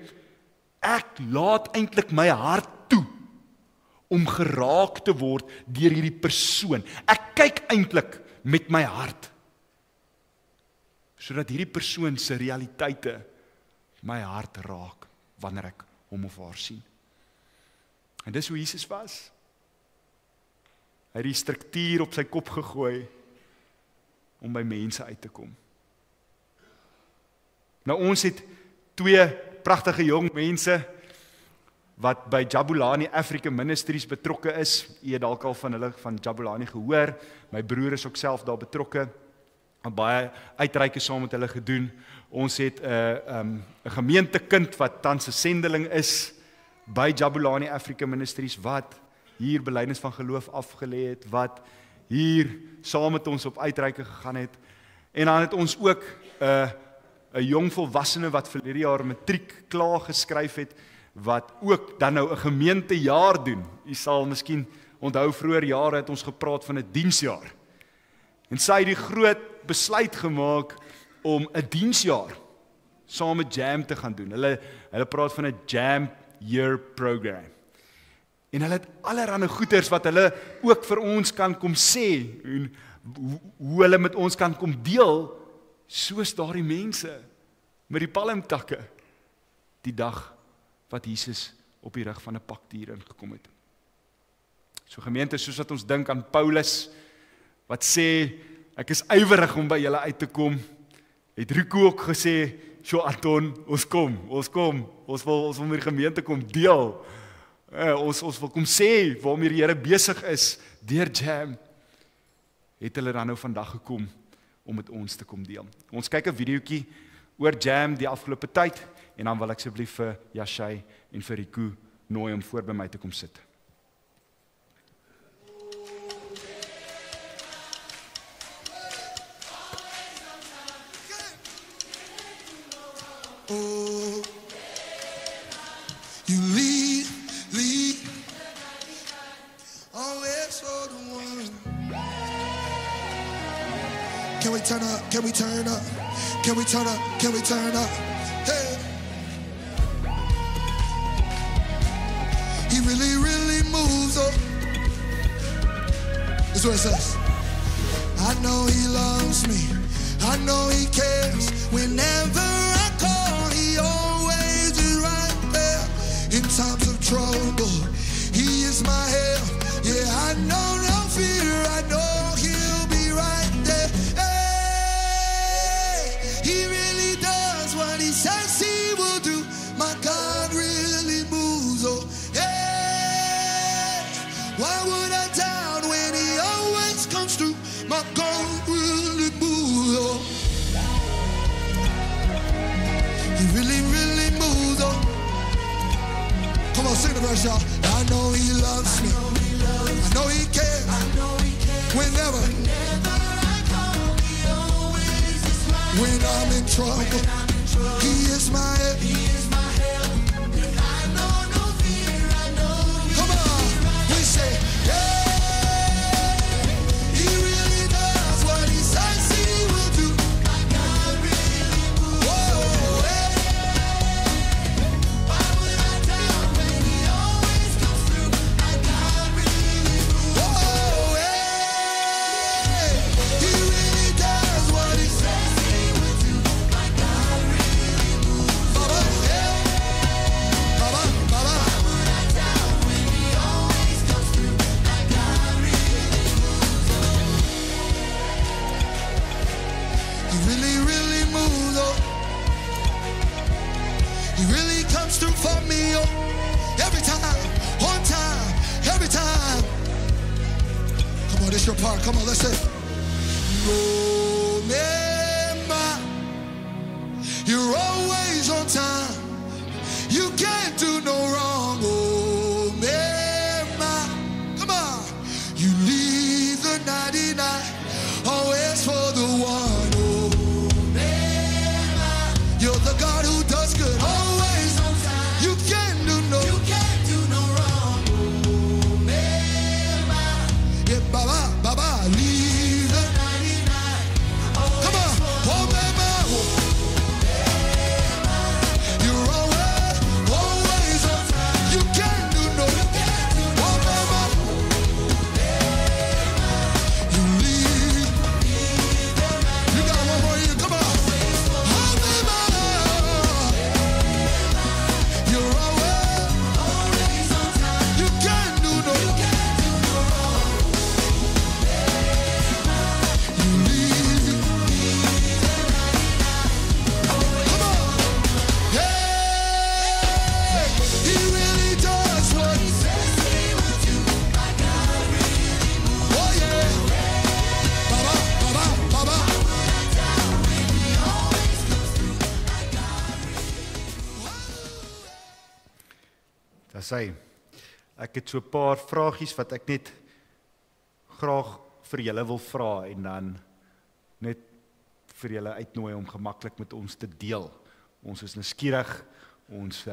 ek laat eintlik my hart toe om geraak te word deur hierdie persoon. Ek kyk eintlik met my hart sodat hierdie persoon se realiteite my hart raak wanneer ek hom of haar sien. En dis hoe Jesus was. Hy het die struktuur op sy kop gegooi om by mense uit te kom. Nou ons het 2 pragtige jong mense wat by Jabulani Africa Ministries betrokke is. Jy het dalk al van hulle van Jabulani gehoor. My broer is ook self daar betrokke. Baie uitreike saam met hulle gedoen. Ons het 'n gemeentekind wat tans 'n sendeling is by Jabulani Africa Ministries wat hier belydenis van geloof afgelê het, wat hier saam met ons op uitreike gegaan het. En dan het ons ook 'n jong volwassene wat verlede jaar matriek klaar geskryf het, wat ook dan nou 'n gemeentejaar doen. U sal miskien onthou vroeër jare het ons gepraat van 'n diensjaar. En sy het die groot besluit gemaak om 'n diensjaar saam met Jam te gaan doen. Hulle praat van 'n Jam Year Program. En hulle het allerlei goeders wat hulle ook vir ons kan kom sê en hoe hulle met ons kan kom deel, soos daardie mense met die palmtakke die dag wat Jesus op die rug van 'n pakdier ingekom het. So gemeente, soos wat ons dink aan Paulus wat sê ek is ywerig om by julle uit te kom, het Rico ook gesê, "Sjoe Anton, ons wil met die gemeente kom deel. Ons wil kom sê waarmee die Here besig is deur Jam." Het hulle dan nou vandag gekom om met ons te kom deel. Ons kyk 'n videoetjie oor Jam die afgelope tyd en dan wil ek asseblief vir Yashay en vir Rico nooi om voor by my te kom sit. Oh, you lead, always for the one. Can we turn up? Can we turn up? Can we turn up? Can we turn up? Hey. He really, really moves up. That's what it says. I know he loves me. I know he cares. Whenever I call, he always is right there. In times of trouble, he is my help. Yeah, I know no fear. I know he'll be right there. Hey, he really does what he says he will do. My God really moves. Oh, hey, why would I doubt when he always comes through? My God really moves. Oh, he really, really moves. Oh, come on, sing the verse, y'all. I know he loves me. I know he cares. Whenever I call, he always is right. When I'm in trouble, he is my help. I know no fear. I know. Come on, we say, yeah. He really does what he says he will do. My God really moves. Whoa, hey. Why would I doubt when he always comes through? My God really moves. Whoa, hey. He really does what he says he will do. My God really moves. Baba, yeah. Baba, Baba. Why would I doubt when he always comes through? My God really moves. He really, really moves. Oh, he really comes through for me. Oh, every time, on time, every time. Come on, this your part. Come on, let's say. No, man, you're always on time. You can't do no wrong. Oh, man, come on. You leave the 99, always for the one. Oh, man, you're the God who does good. Always on time. You can't Dis hy. Ek het so 'n paar vragies wat ek net graag vir julle wil vra en dan net vir julle uitnooi om gemaklik met ons te deel. Ons is nuuskierig, ons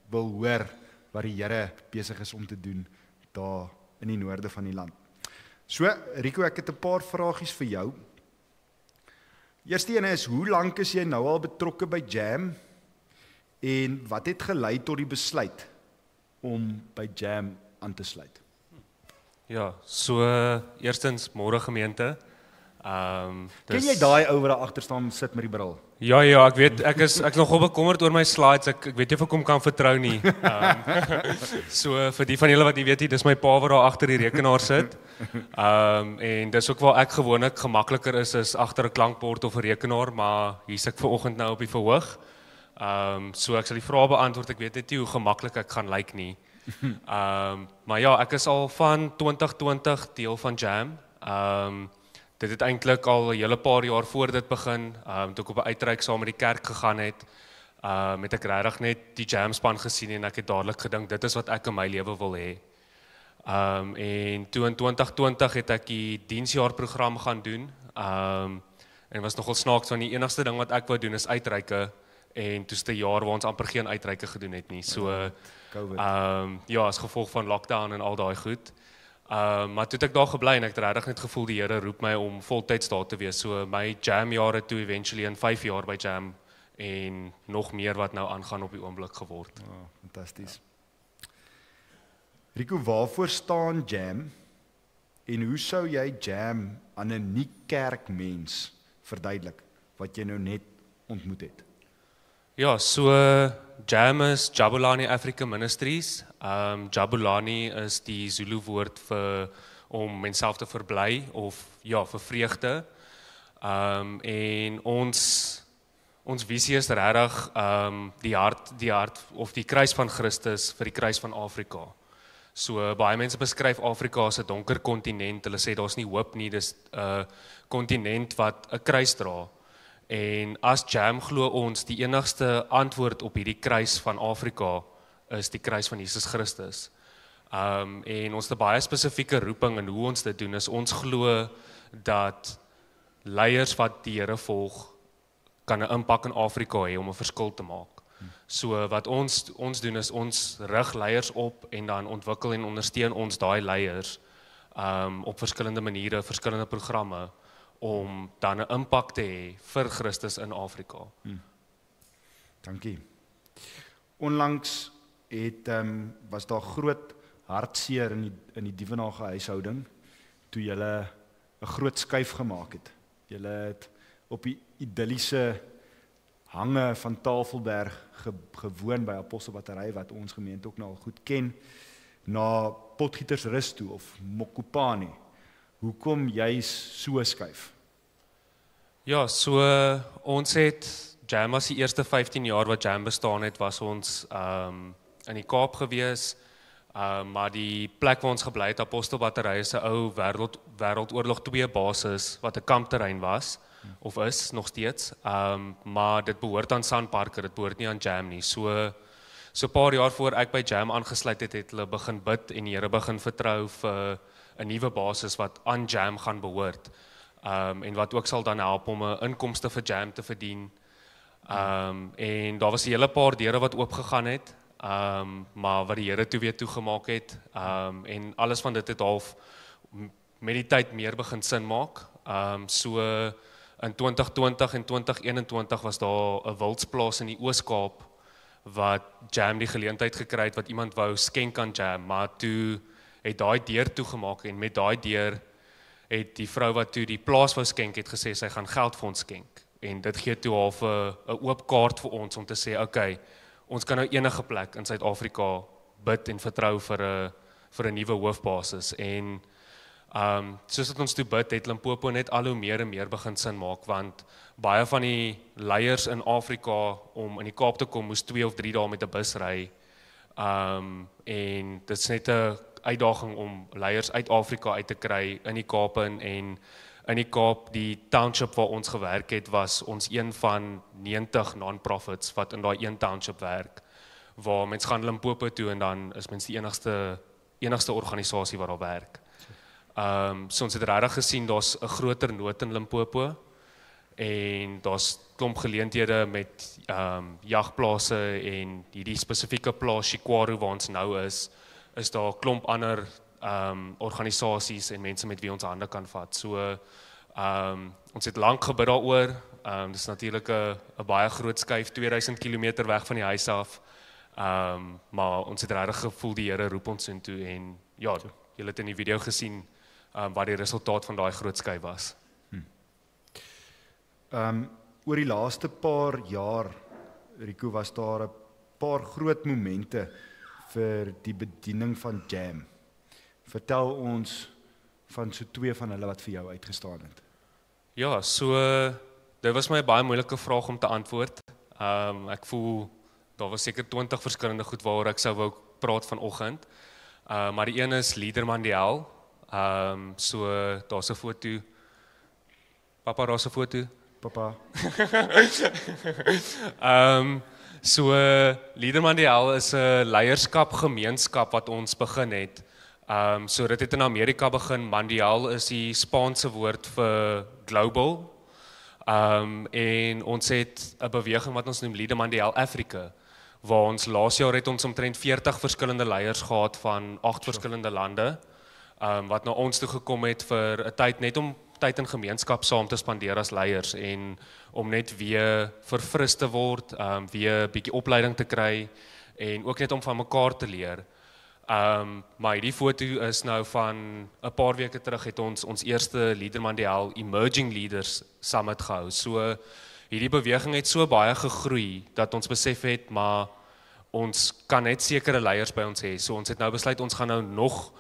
wil hoor wat die Here besig is om te doen daar in die noorde van die land. So, Rico, ek het 'n paar vragies vir jou. Eerste een is, hoe lank is jy nou al betrokke by Jam en wat het gelei tot die besluit om by Jam aan te sluit? Ja, so eerstens môre gemeente. Ken jy daai ou wat daar agter staan sit met die bril? Ja, ek weet ek is nogal bekommerd oor my slides. Ek weet nie of ek hom kan vertrou nie. So vir die van julle wat nie weet nie, dis my pa wat daar agter die rekenaar sit. En dis ook waar ek gewoonlik gemakliker is agter 'n klankbord of 'n rekenaar, maar hier's ek vanoggend nou op die verhoog. So ek sal die vrae beantwoord. Ek weet net nie hoe gemaklik ek gaan lyk nie. Maar ja, ek is al van 2020 deel van Jam. Dit het eintlik al 'n hele paar jaar voor dit begin, toe ek op 'n uitreik saam met die kerk gegaan het, het ek regtig net die Jam span gesien en ek het dadelik gedink dit is wat ek in my lewe wil hê. En toe in 2020 het ek die diensjaarprogram gaan doen. En was nogal snaaks want die enigste ding wat ek wou doen is uitreike en toe 'n jaar waar ons amper geen uitreike gedoen het nie. So ja, as gevolg van lockdown en al daai goed. Maar toe het ek daar gebly en ek het regtig net gevoel die Here roep my om voltyds daar te wees. So my Jam jare toe eventually in 5 jaar by Jam en nog meer wat nou aangaan op die oomblik geword. Ja, fantasties. Rico, waarvoor staan Jam en hoe sou jy Jam aan 'n nie-kerkmens verduidelik wat jy nou net ontmoet het? Ja, so Jam is Jabulani Africa Ministries. Jabulani is die Zulu woord vir om menself te verbly of ja, vir vreugde. En ons visie is regtig die hart of die kruis van Christus vir die kruis van Afrika. So baie mense beskryf Afrika as 'n donker kontinent. Hulle sê daar's nie hoop nie, dis 'n kontinent wat 'n kruis dra. En as Jam glo ons die enigste antwoord op hierdie kruis van Afrika is die kruis van Jesus Christus. En ons het 'n baie spesifieke roeping in hoe ons dit doen is ons glo dat leiers wat die Here volg kan 'n impak in Afrika hê om 'n verskil te maak. So wat ons doen is ons rig leiers op en dan ontwikkel en ondersteun ons daai leiers op verskillende maniere, verskillende programme om dan 'n impak te hê vir Christus in Afrika. Dankie. Onlangs was daar groot hartseer in die Dievenage huishouding toe julle 'n groot skuif gemaak het. Julle het op die idilliese hange van Tafelberg gewoon by Apostelbattery wat ons gemeente ook nou al goed ken, na Potgietersrus toe of Mokopane. Hoekom jy so skuif? Ja, so ons het Jam as die eerste 15 jaar wat Jam bestaan het, was ons in die Kaap gewees, maar die plek waar ons gebly het, Apostelbattery, is 'n ou Wêreldoorlog 2 basis wat 'n kampterrein was of is nog steeds, maar dit behoort aan Sandparker, dit behoort nie aan Jam nie. So 'n paar jaar voor ek by Jam aangesluit het hulle begin bid en die Here begin vertrou vir 'n nuwe basis wat aan Jam gaan behoort. En wat ook sal dan help om 'n inkomste vir Jam te verdien. En daar was 'n hele paar deure wat oopgegaan het, maar wat die Here toe weer toegemaak het, en alles van dit het half met die tyd meer begin sin maak. So in 2020 en 2021 was daar 'n wildsplaas in die Oos-Kaap wat Jam die geleentheid gekry het wat iemand wou skenk aan Jam, maar toe het daai deur toegemaak en met daai deur het die vrou wat toe die plaas wou skenk het gesê sy gaan geld vir ons skenk. En dit gee toe half 'n oop kaart vir ons om te sê, okay, ons kan nou enige plek in Suid-Afrika bid en vertrou vir 'n nuwe hoofbasis. En soos dat ons toe bid, het Limpopo net al hoe meer en meer begin sin maak, want baie van die leiers in Afrika om in die Kaap te kom, moes 2 of 3 dae met 'n bus ry. En dit is net 'n uitdaging om leiers uit Afrika uit te kry in die Kaap en in die Kaap, die township waar ons gewerk het, was ons een van 90 non-profits wat in daai een township werk, waar mens gaan Limpopo toe en dan is mens die enigste organisasie wat daar werk. So ons het regtig gesien daar's 'n groter nood in Limpopo en daar's klomp geleenthede met jagplase en hierdie spesifieke plaas Shikwaru waar ons nou is daar klomp ander organisasies en mense met wie ons hande kan vat. So ons het lank gebid daaroor. Dis natuurlik 'n baie groot skuif, 2000 km weg van die huis af. Maar ons het regtig gevoel die Here roep ons intoe en ja, julle het in die video gesien wat die resultaat van daai groot skuif was. Oor die laaste paar jaar, Rico, was daar 'n paar groot momente vir die bediening van Jam. Vertel ons van so 2 van hulle wat vir jou uitgestaan het. Ja, so dit was my 'n baie moeilike vraag om te antwoord. Ek voel daar was seker 20 verskillende goed waaroor ek sou wou praat vanoggend. Maar die een is Leader Mandiel. So daar's 'n foto. Papa, daar's 'n foto. Papa. So Leader Mandiel is 'n leierskapgemeenskap wat ons begin het. So dit het in Amerika begin. Mandiel is die Spaanse woord vir global. En ons het 'n beweging wat ons noem Leader Mandiel Africa, waar ons laas jaar het ons omtrent 40 verskillende leiers gehad van 8 verskillende lande, wat na ons toe gekom het vir 'n tyd net om tyd in gemeenskap saam te spandeer as leiers en om net weer verfris te word, weer 'n bietjie opleiding te kry en ook net om van mekaar te leer. Maar hierdie foto is nou van 'n paar weke terug het ons eerste Leader Mandiel Emerging Leaders Summit gehou. So hierdie beweging het so baie gegroei dat ons besef het maar ons kan net sekere leiers by ons hê. So ons het nou besluit ons gaan nou nog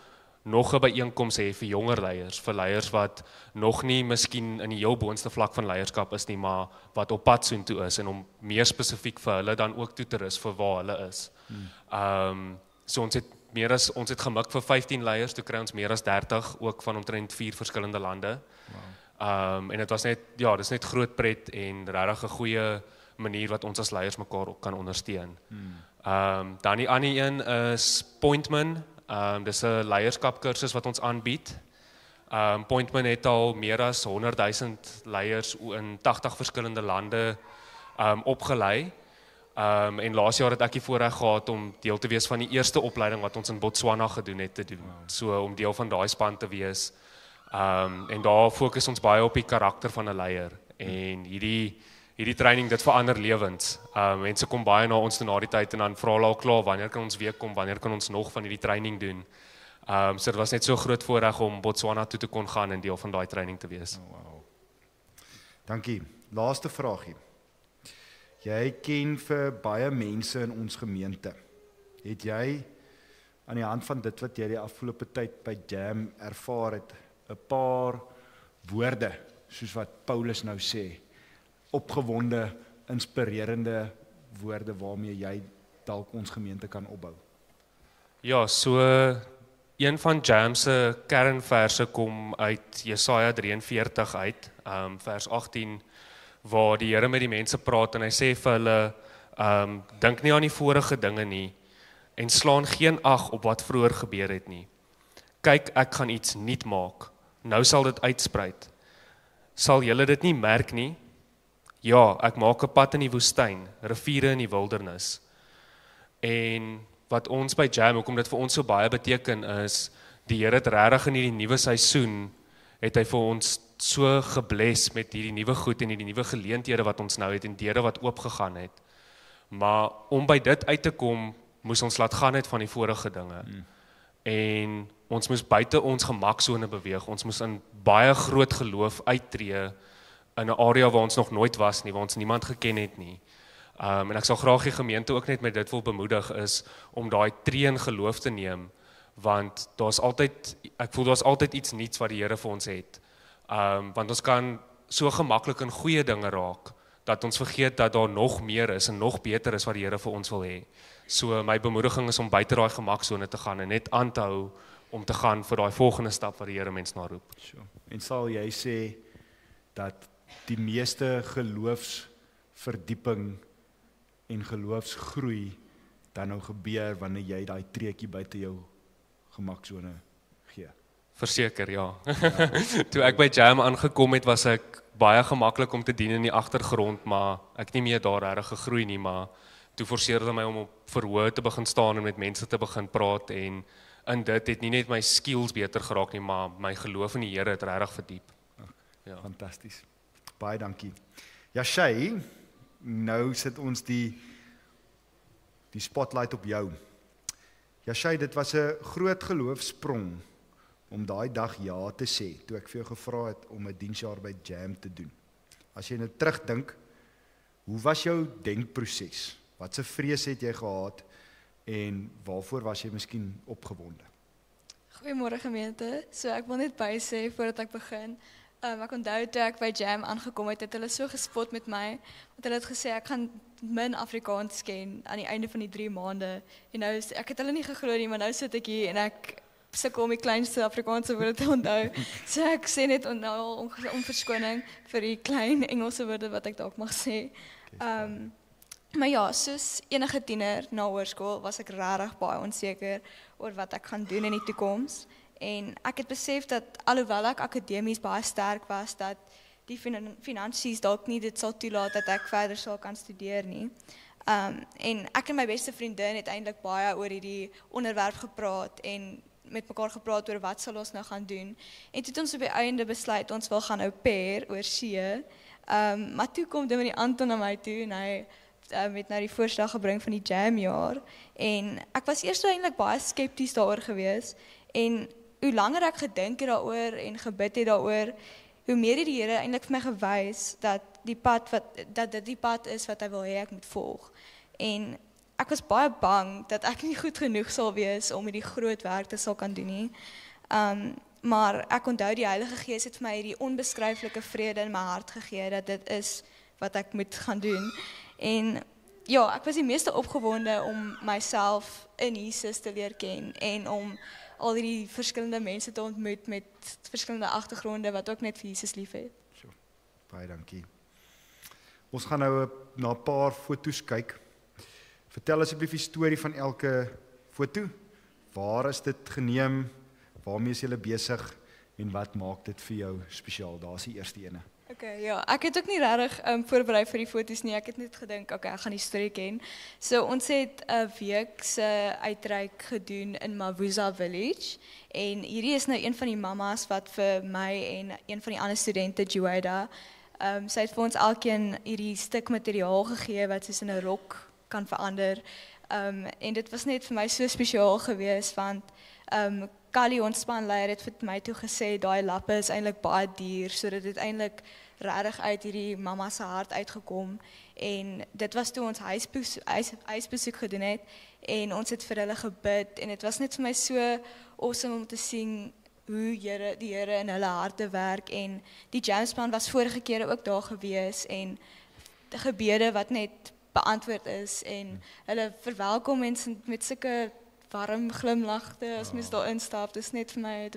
'n byeenkoms hê vir jonger leiers, vir leiers wat nog nie miskien in die heel boonste vlak van leierskap is nie, maar wat op pad soontoe is en om meer spesifiek vir hulle dan ook toe te rus vir waar hulle is. So ons het gemik vir 15 leiers, toe kry ons meer as 30 ook van omtrent 4 verskillende lande. En dit was net dis net groot pret en regtig 'n goeie manier wat ons as leiers mekaar kan ondersteun. Dan die ander een is Pointman. Dis 'n leierskapkursus wat ons aanbied. Pointman het al meer as 100,000 leiers in 80 verskillende lande opgelei. En laas jaar het ek die voorreg gehad om deel te wees van die eerste opleiding wat ons in Botswana gedoen het te doen. So om deel van daai span te wees. En daar fokus ons baie op die karakter van 'n leier. En hierdie training dit verander lewens. Mense kom baie na ons toe na die tyd en dan vra hulle al klaar wanneer kan ons weer kom, wanneer kan ons nog van hierdie training doen. So dit was net so groot voorreg om Botswana toe te kon gaan en deel van daai training te wees. Wow. Dankie. Laaste vraagie. Jy ken vir baie mense in ons gemeente. Het jy aan die hand van dit wat jy die afgelope tyd by Jam ervaar het, 'n paar woorde, soos wat Paulus nou sê, opgewonde, inspirerende woorde waarmee jy dalk ons gemeente kan opbou? Ja, so een van Jam se kernverse kom uit Jesaja 43 uit, vers 18, waar die Here met die mense praat en hy sê vir hulle, dink nie aan die vorige dinge nie en slaan geen ag op wat vroeër gebeur het nie. Kyk, ek gaan iets nuut maak. Nou sal dit uitspruit. Sal julle dit nie merk nie? Ja, ek maak 'n pad in die woestyn, riviere in die wildernis. En wat ons by Jam, hoekom dit vir ons so baie beteken is, die Here het regtig in hierdie nuwe seisoen, het hy vir ons so gebless met hierdie nuwe goed en hierdie nuwe geleenthede wat ons nou het en deure wat oopgegaan het. Maar om by dit uit te kom, moes ons laat gaan het van die vorige dinge. En ons moes buite ons gemaksone beweeg. Ons moes in baie groot geloof uittreë in 'n area waar ons nog nooit was nie, waar ons niemand geken het nie. En ek sal graag die gemeente ook net met dit wil bemoedig is om daai tree in geloof te neem, want ek voel daar's altyd iets nuuts wat die Here vir ons het. Want ons kan so gemaklik in goeie dinge raak, dat ons vergeet dat daar nog meer is en nog beter is wat die Here vir ons wil hê. So my bemoediging is om buite daai gemaksone te gaan en net aan te hou om te gaan vir daai volgende stap wat die Here mens na roep. Sure. En sal jy sê dat die meeste geloofsverdieping en geloofsgroei dan nou gebeur wanneer jy daai treetjie buite jou gemaksone gee? Verseker, ja. Toe ek by Jam aangekom het, was ek baie gemaklik om te dien in die agtergrond, maar ek het nie meer daar regtig gegroei nie, maar toe forceer dit my om op verhoor te begin staan en met mense te begin praat, en in dit het nie net my skills beter geraak nie, maar my geloof in die Here het regtig verdiep. Ja. Fantasties. Baie dankie. Shay, nou sit ons die spotlight op jou. Shay, dit was 'n groot geloofsprong om daai dag ja te sê, toe ek vir jou gevra het om 'n diensjaar by Jam te doen. As jy nou terugdink, hoe was jou denkproses? Wat se vrees het jy gehad en waarvoor was jy miskien opgewonde? Goeiemôre gemeente. So ek wil net bysê voordat ek begin. Ek onthou toe ek by Jam aangekom het hulle so gespot met my, want hulle het gesê ek gaan min Afrikaans ken aan die einde van die 3 maande. En nou ek het hulle nie geglo nie, maar nou sit ek hier en ek sukkel om die kleinste Afrikaanse woorde te onthou. So ek sê net om verskoning vir die klein Engelse woorde wat ek dalk mag sê. Maar ja, soos enige tiener na hoërskool was ek regtig baie onseker oor wat ek gaan doen in die toekoms. En ek het besef dat alhoewel ek akademies baie sterk was, dat die finansies dalk nie dit sal toelaat dat ek verder sal kan studeer nie. En ek en my beste vriendin het eintlik baie oor hierdie onderwerp gepraat en met mekaar gepraat oor wat sal ons nou gaan doen. En toe het ons op die einde besluit ons wil gaan au pair oor see. Maar toe kom Dominee Anton na my toe en hy het nou die voorstel gebring van die Jamjaar. En ek was eers eintlik baie skepties daaroor gewees. En hoe langer ek gedink het daaroor en gebid het daaroor, hoe meer het die Here eintlik vir my gewys dat dit die pad is wat hy wil hê ek moet volg. En ek was baie bang dat ek nie goed genoeg sal wees om hierdie groot werk te sal kan doen nie. Maar ek onthou die Heilige Gees het vir my hierdie onbeskryflike vrede in my hart gegee dat dit is wat ek moet gaan doen. En ja, ek was die meeste opgewonde om myself in Jesus te leer ken en om al die verskillende mense te ontmoet met verskillende agtergronde wat ook net vir Jesus lief het. Sure. Baie dankie. Ons gaan nou na 'n paar foto's kyk. Vertel asseblief die storie van elke foto. Waar is dit geneem? Waarmee is julle besig en wat maak dit vir jou spesiaal? Daar's die eerste ene. Okay, ja, ek het ook nie regtig voorberei vir die foto's nie. Ek het net gedink, okay, ek gaan die storie ken. So ons het 'n week se uitreik gedoen in Mavuza Village en hierdie is nou een van die mammas wat vir my en een van die ander studente, Juwaida, sy het vir ons elkeen hierdie stuk materiaal gegee wat soos in 'n rok kan verander. En dit was net vir my so spesiaal geweest want Kali, ons spanleier, het vir my toe gesê daai lappe is eintlik baie duur, so dit het eintlik regtig uit hierdie mamma se hart uitgekom. En dit was toe ons huisbesoek gedoen het en ons het vir hulle gebid en dit was net vir my so awesome om te sien hoe die Here in hulle harte werk. En die Jamspan was vorige kere ook daar gewees en die gebede wat net beantwoord is en hulle verwelkom mense met sulke warm glimlagte as mens daar instap. Dit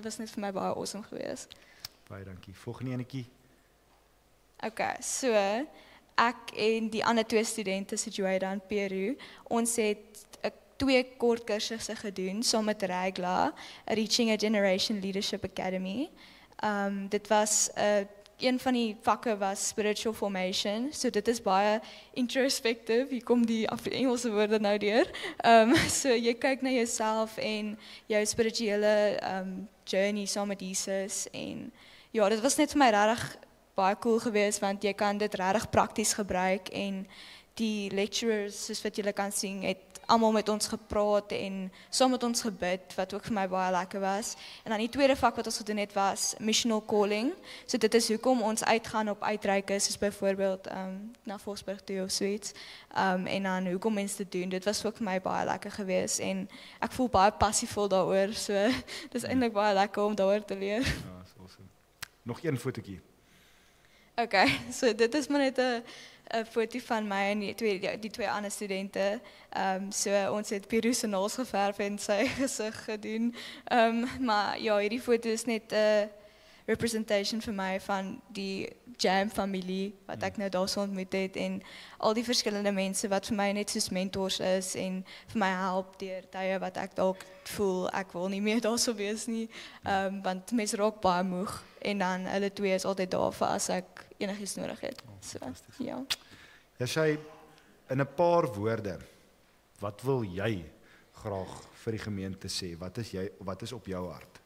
was net vir my baie awesome geweest. Baie dankie. Volgende enetjie. Okay, so ek en die ander 2 studente se Juwaida in Peru, ons het 2 kort kursusse gedoen saam met Regla, Reaching a Generation Leadership Academy. Dit was een van die vakke was spiritual formation, so dit is baie introspective, hier kom die Engelse woorde nou deur. So jy kyk na jouself en jou spirituele journey saam met Jesus en ja, dit was net vir my regtig baie cool geweest want jy kan dit regtig prakties gebruik en die lecturers soos wat julle kan sien het almal met ons gepraat en saam met ons gebid wat ook vir my baie lekker was. En dan die tweede vak wat ons gedoen het was missional calling. So dit is hoekom ons uitgaan op uitreike soos byvoorbeeld na Vosburg toe of zoiets. En dan hoekom mense dit doen. Dit was ook vir my baie lekker geweest en ek voel baie passievol daaroor. So dis eintlik baie lekker om daaroor te leer. Ja, dis awesome. Nog een fotootjie. Okay, so dit is maar net 'n foto van my en die 2 ander studente. So ons het Peru se naels geverf en sy gesig gedoen. Maar ja, hierdie foto is net representation vir my van die Jam familie wat ek nou daar so ontmoet het en al die verskillende mense wat vir my net soos mentors is en vir my help deur tye wat ek dalk voel ek wil nie meer daar so wees nie, want mense raak baie moeg en dan hulle twee is altyd daar vir as ek enigiets nodig het. So, ja. Yashai, in 'n paar woorde, wat wil jy graag vir die gemeente sê? Wat is op jou hart?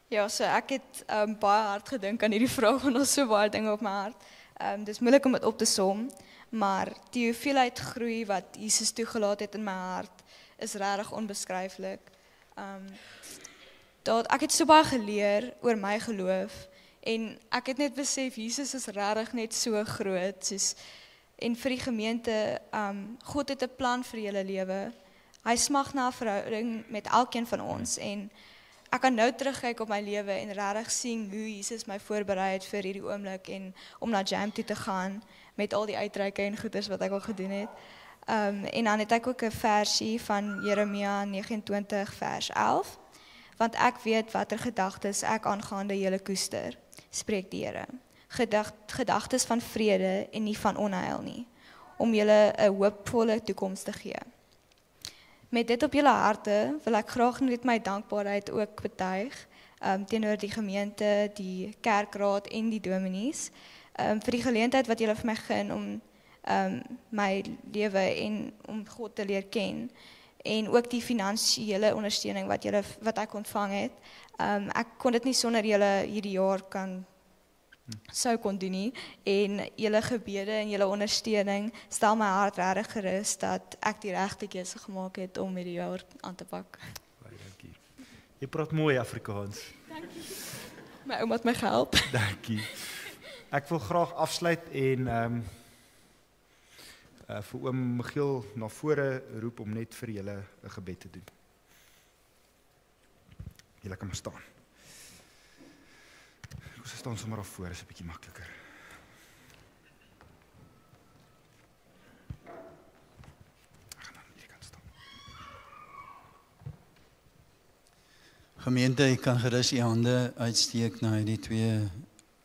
Ja, so ek het baie hard gedink aan hierdie vraag want daar's so baie dinge op my hart. Dis moeilik om dit op te som, maar die hoeveelheid groei wat Jesus toegelaat het in my hart is regtig onbeskryflik. Ek het so baie geleer oor my geloof en ek het net besef Jesus is regtig net so groot soos en vir die gemeente, God het 'n plan vir julle lewe. Hy smag na 'n verhouding met elkeen van ons en ek kan nou terugkyk op my lewe en regtig sien hoe Jesus my voorberei het vir hierdie oomblik en om na Jam toe te gaan met al die uitreike en goeders wat ek al gedoen het. En dan het ek ook 'n versie van Jeremia 29 vers 11, want ek weet watter gedagtes ek aangaande julle koester, spreek die Here. Gedagtes van vrede en nie van onheil nie, om julle 'n hoopvolle toekoms te gee. Met dit op julle harte wil ek graag net my dankbaarheid ook betuig teenoor die gemeente, die kerkraad en die dominees vir die geleentheid wat julle vir my gun om my lewe en om God te leer ken en ook die finansiële ondersteuning wat ek ontvang het. Ek kon dit nie sonder julle hierdie jaar sou kon doen nie en julle gebede en julle ondersteuning stel my hart regtig gerus dat ek die regte keuse gemaak het om hierdie jaar aan te pak. Baie dankie. Jy praat mooi Afrikaans. Dankie. My ouma het my gehelp. Dankie. Ek wil graag afsluit en vir oom Michiel na vore roep om net vir julle 'n gebed te doen. Julle kan maar staan. Ons staan sommer af voor, is 'n bietjie makliker. Ek gaan aan hierdie kant staan. Gemeente, ek kan gerus u hande uitsteek na hierdie twee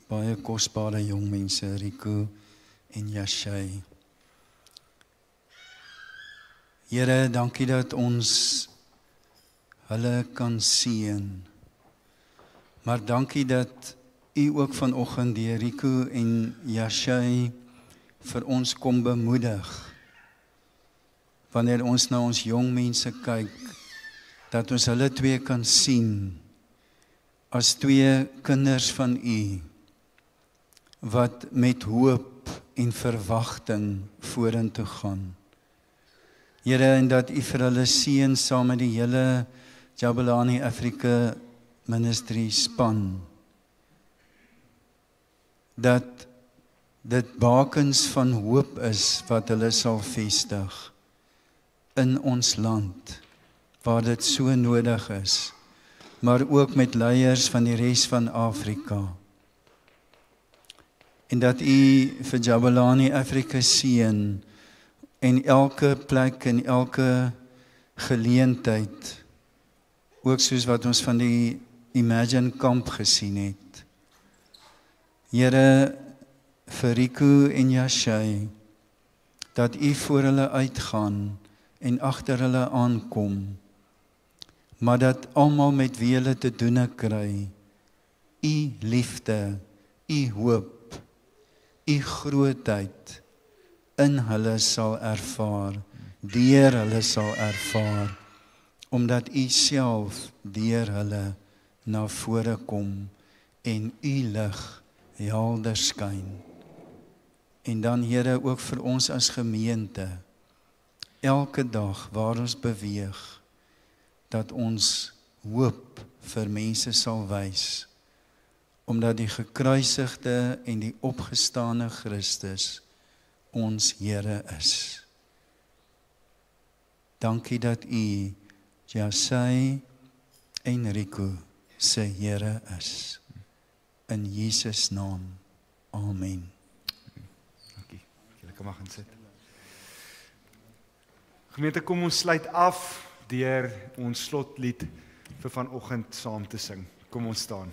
baie kosbare jong mense, Rico en Yashai. Here, dankie dat ons hulle kan sien. Maar dankie dat u ook vanoggend deur Rico en Yashai vir ons kom bemoedig. Wanneer ons na ons jong mense kyk, dat ons hulle twee kan sien as twee kinders van u wat met hoop en verwagting vorentoe gaan. Here, en dat u vir hulle seën saam met die hele Jabulani Africa Ministry span. Dat dit bakens van hoop is wat hulle sal vestig in ons land, waar dit so nodig is, maar ook met leiers van die res van Afrika. En dat u vir Jabulani Africa seën en elke plek en elke geleentheid, ook soos wat ons van die Imagine kamp gesien het. Here, vir Rico en Yashai, dat u voor hulle uitgaan en agter hulle aankom, maar dat almal met wie hulle te doen kry, u liefde, u hoop, u grootheid in hulle sal ervaar, deur hulle sal ervaar, omdat u self deur hulle na vore kom en u lig helder skyn. En dan Here ook vir ons as gemeente, elke dag waar ons beweeg, dat ons hoop vir mense sal wys, omdat die gekruisigde en die opgestane Christus ons Here is. Dankie dat u Yashai en Rico se Here is. In Jesus naam. Amen. Dankie. Julle kan maar gaan sit. Gemeente, kom ons sluit af deur ons slotlied vir vanoggend saam te sing. Kom ons staan.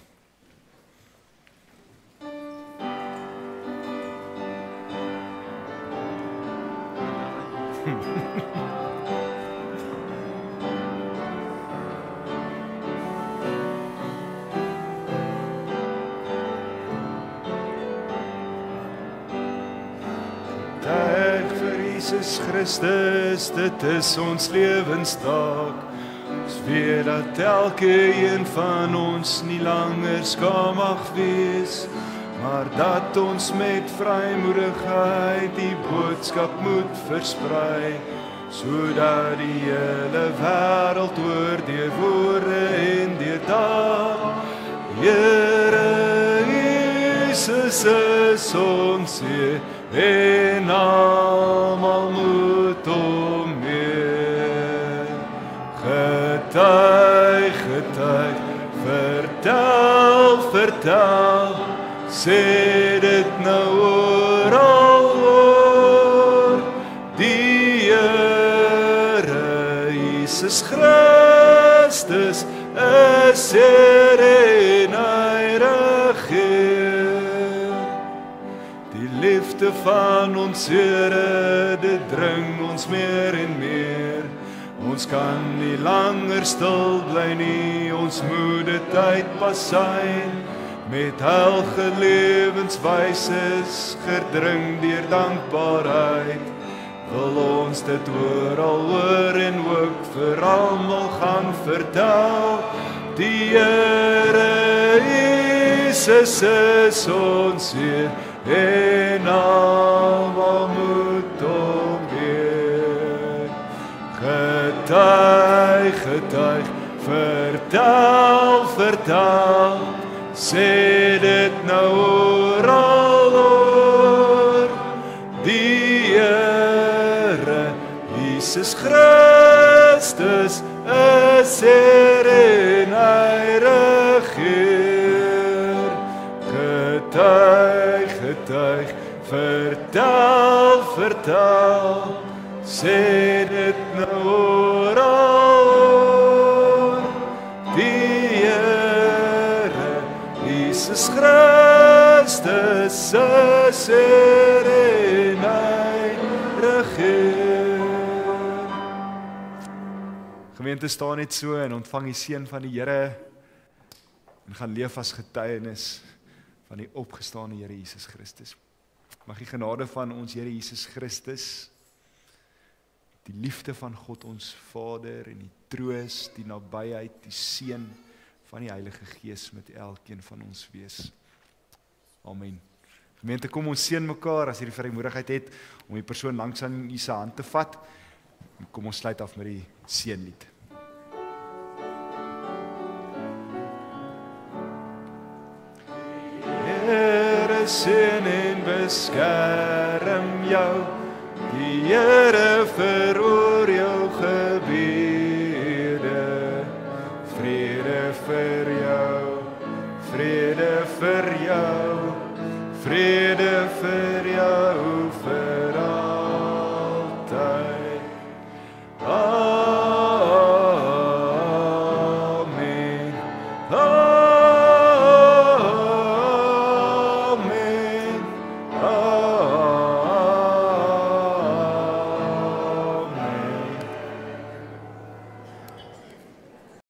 Jesus Christus, dit is ons lewenstaak. Ons weet dat elkeen van ons nie langer skaam mag wees, maar dat ons met vrymoedigheid die boodskap moet versprei, sodat die hele wêreld hoor deur woorde en deur daad. Here Jesus is ons Heer, en almal moet hom eer. Getuig, getuig, vertel, vertel, sê dit nou oral oor. Die Here Jesus Christus is Heer en hy regeer. Die liefde van ons Here, dit dring ons meer en meer. Ons kan nie langer stil bly nie, ons moet dit uitpas sein. Met heilige lewenswyses, gedring deur dankbaarheid, wil ons dit oral hoor en ook vir almal gaan vertel. Die Here Jesus is ons Heer, en almal moet hom eer. Getuig, getuig, vertel, vertel, sê dit nou oral oor. Die Here Jesus Christus is Heer en hy regeer. Getuig, getuig, vertel, vertel, sê dit nou oral oor. Die Here Jesus Christus is Heer en hy regeer. Gemeente, staan net so en ontvang die seën van die Here en gaan leef as getuienis van die opgestane Here Jesus Christus. Mag die genade van ons Here Jesus Christus, die liefde van God ons Vader en die troos, die nabyheid, die seën van die Heilige Gees met elkeen van ons wees. Amen. Gemeente, kom ons seën mekaar as jy die vrymoedigheid het om die persoon langs aan u se hand te vat. Kom ons sluit af met die seënlied. Here seën en beskerm jou. Die Here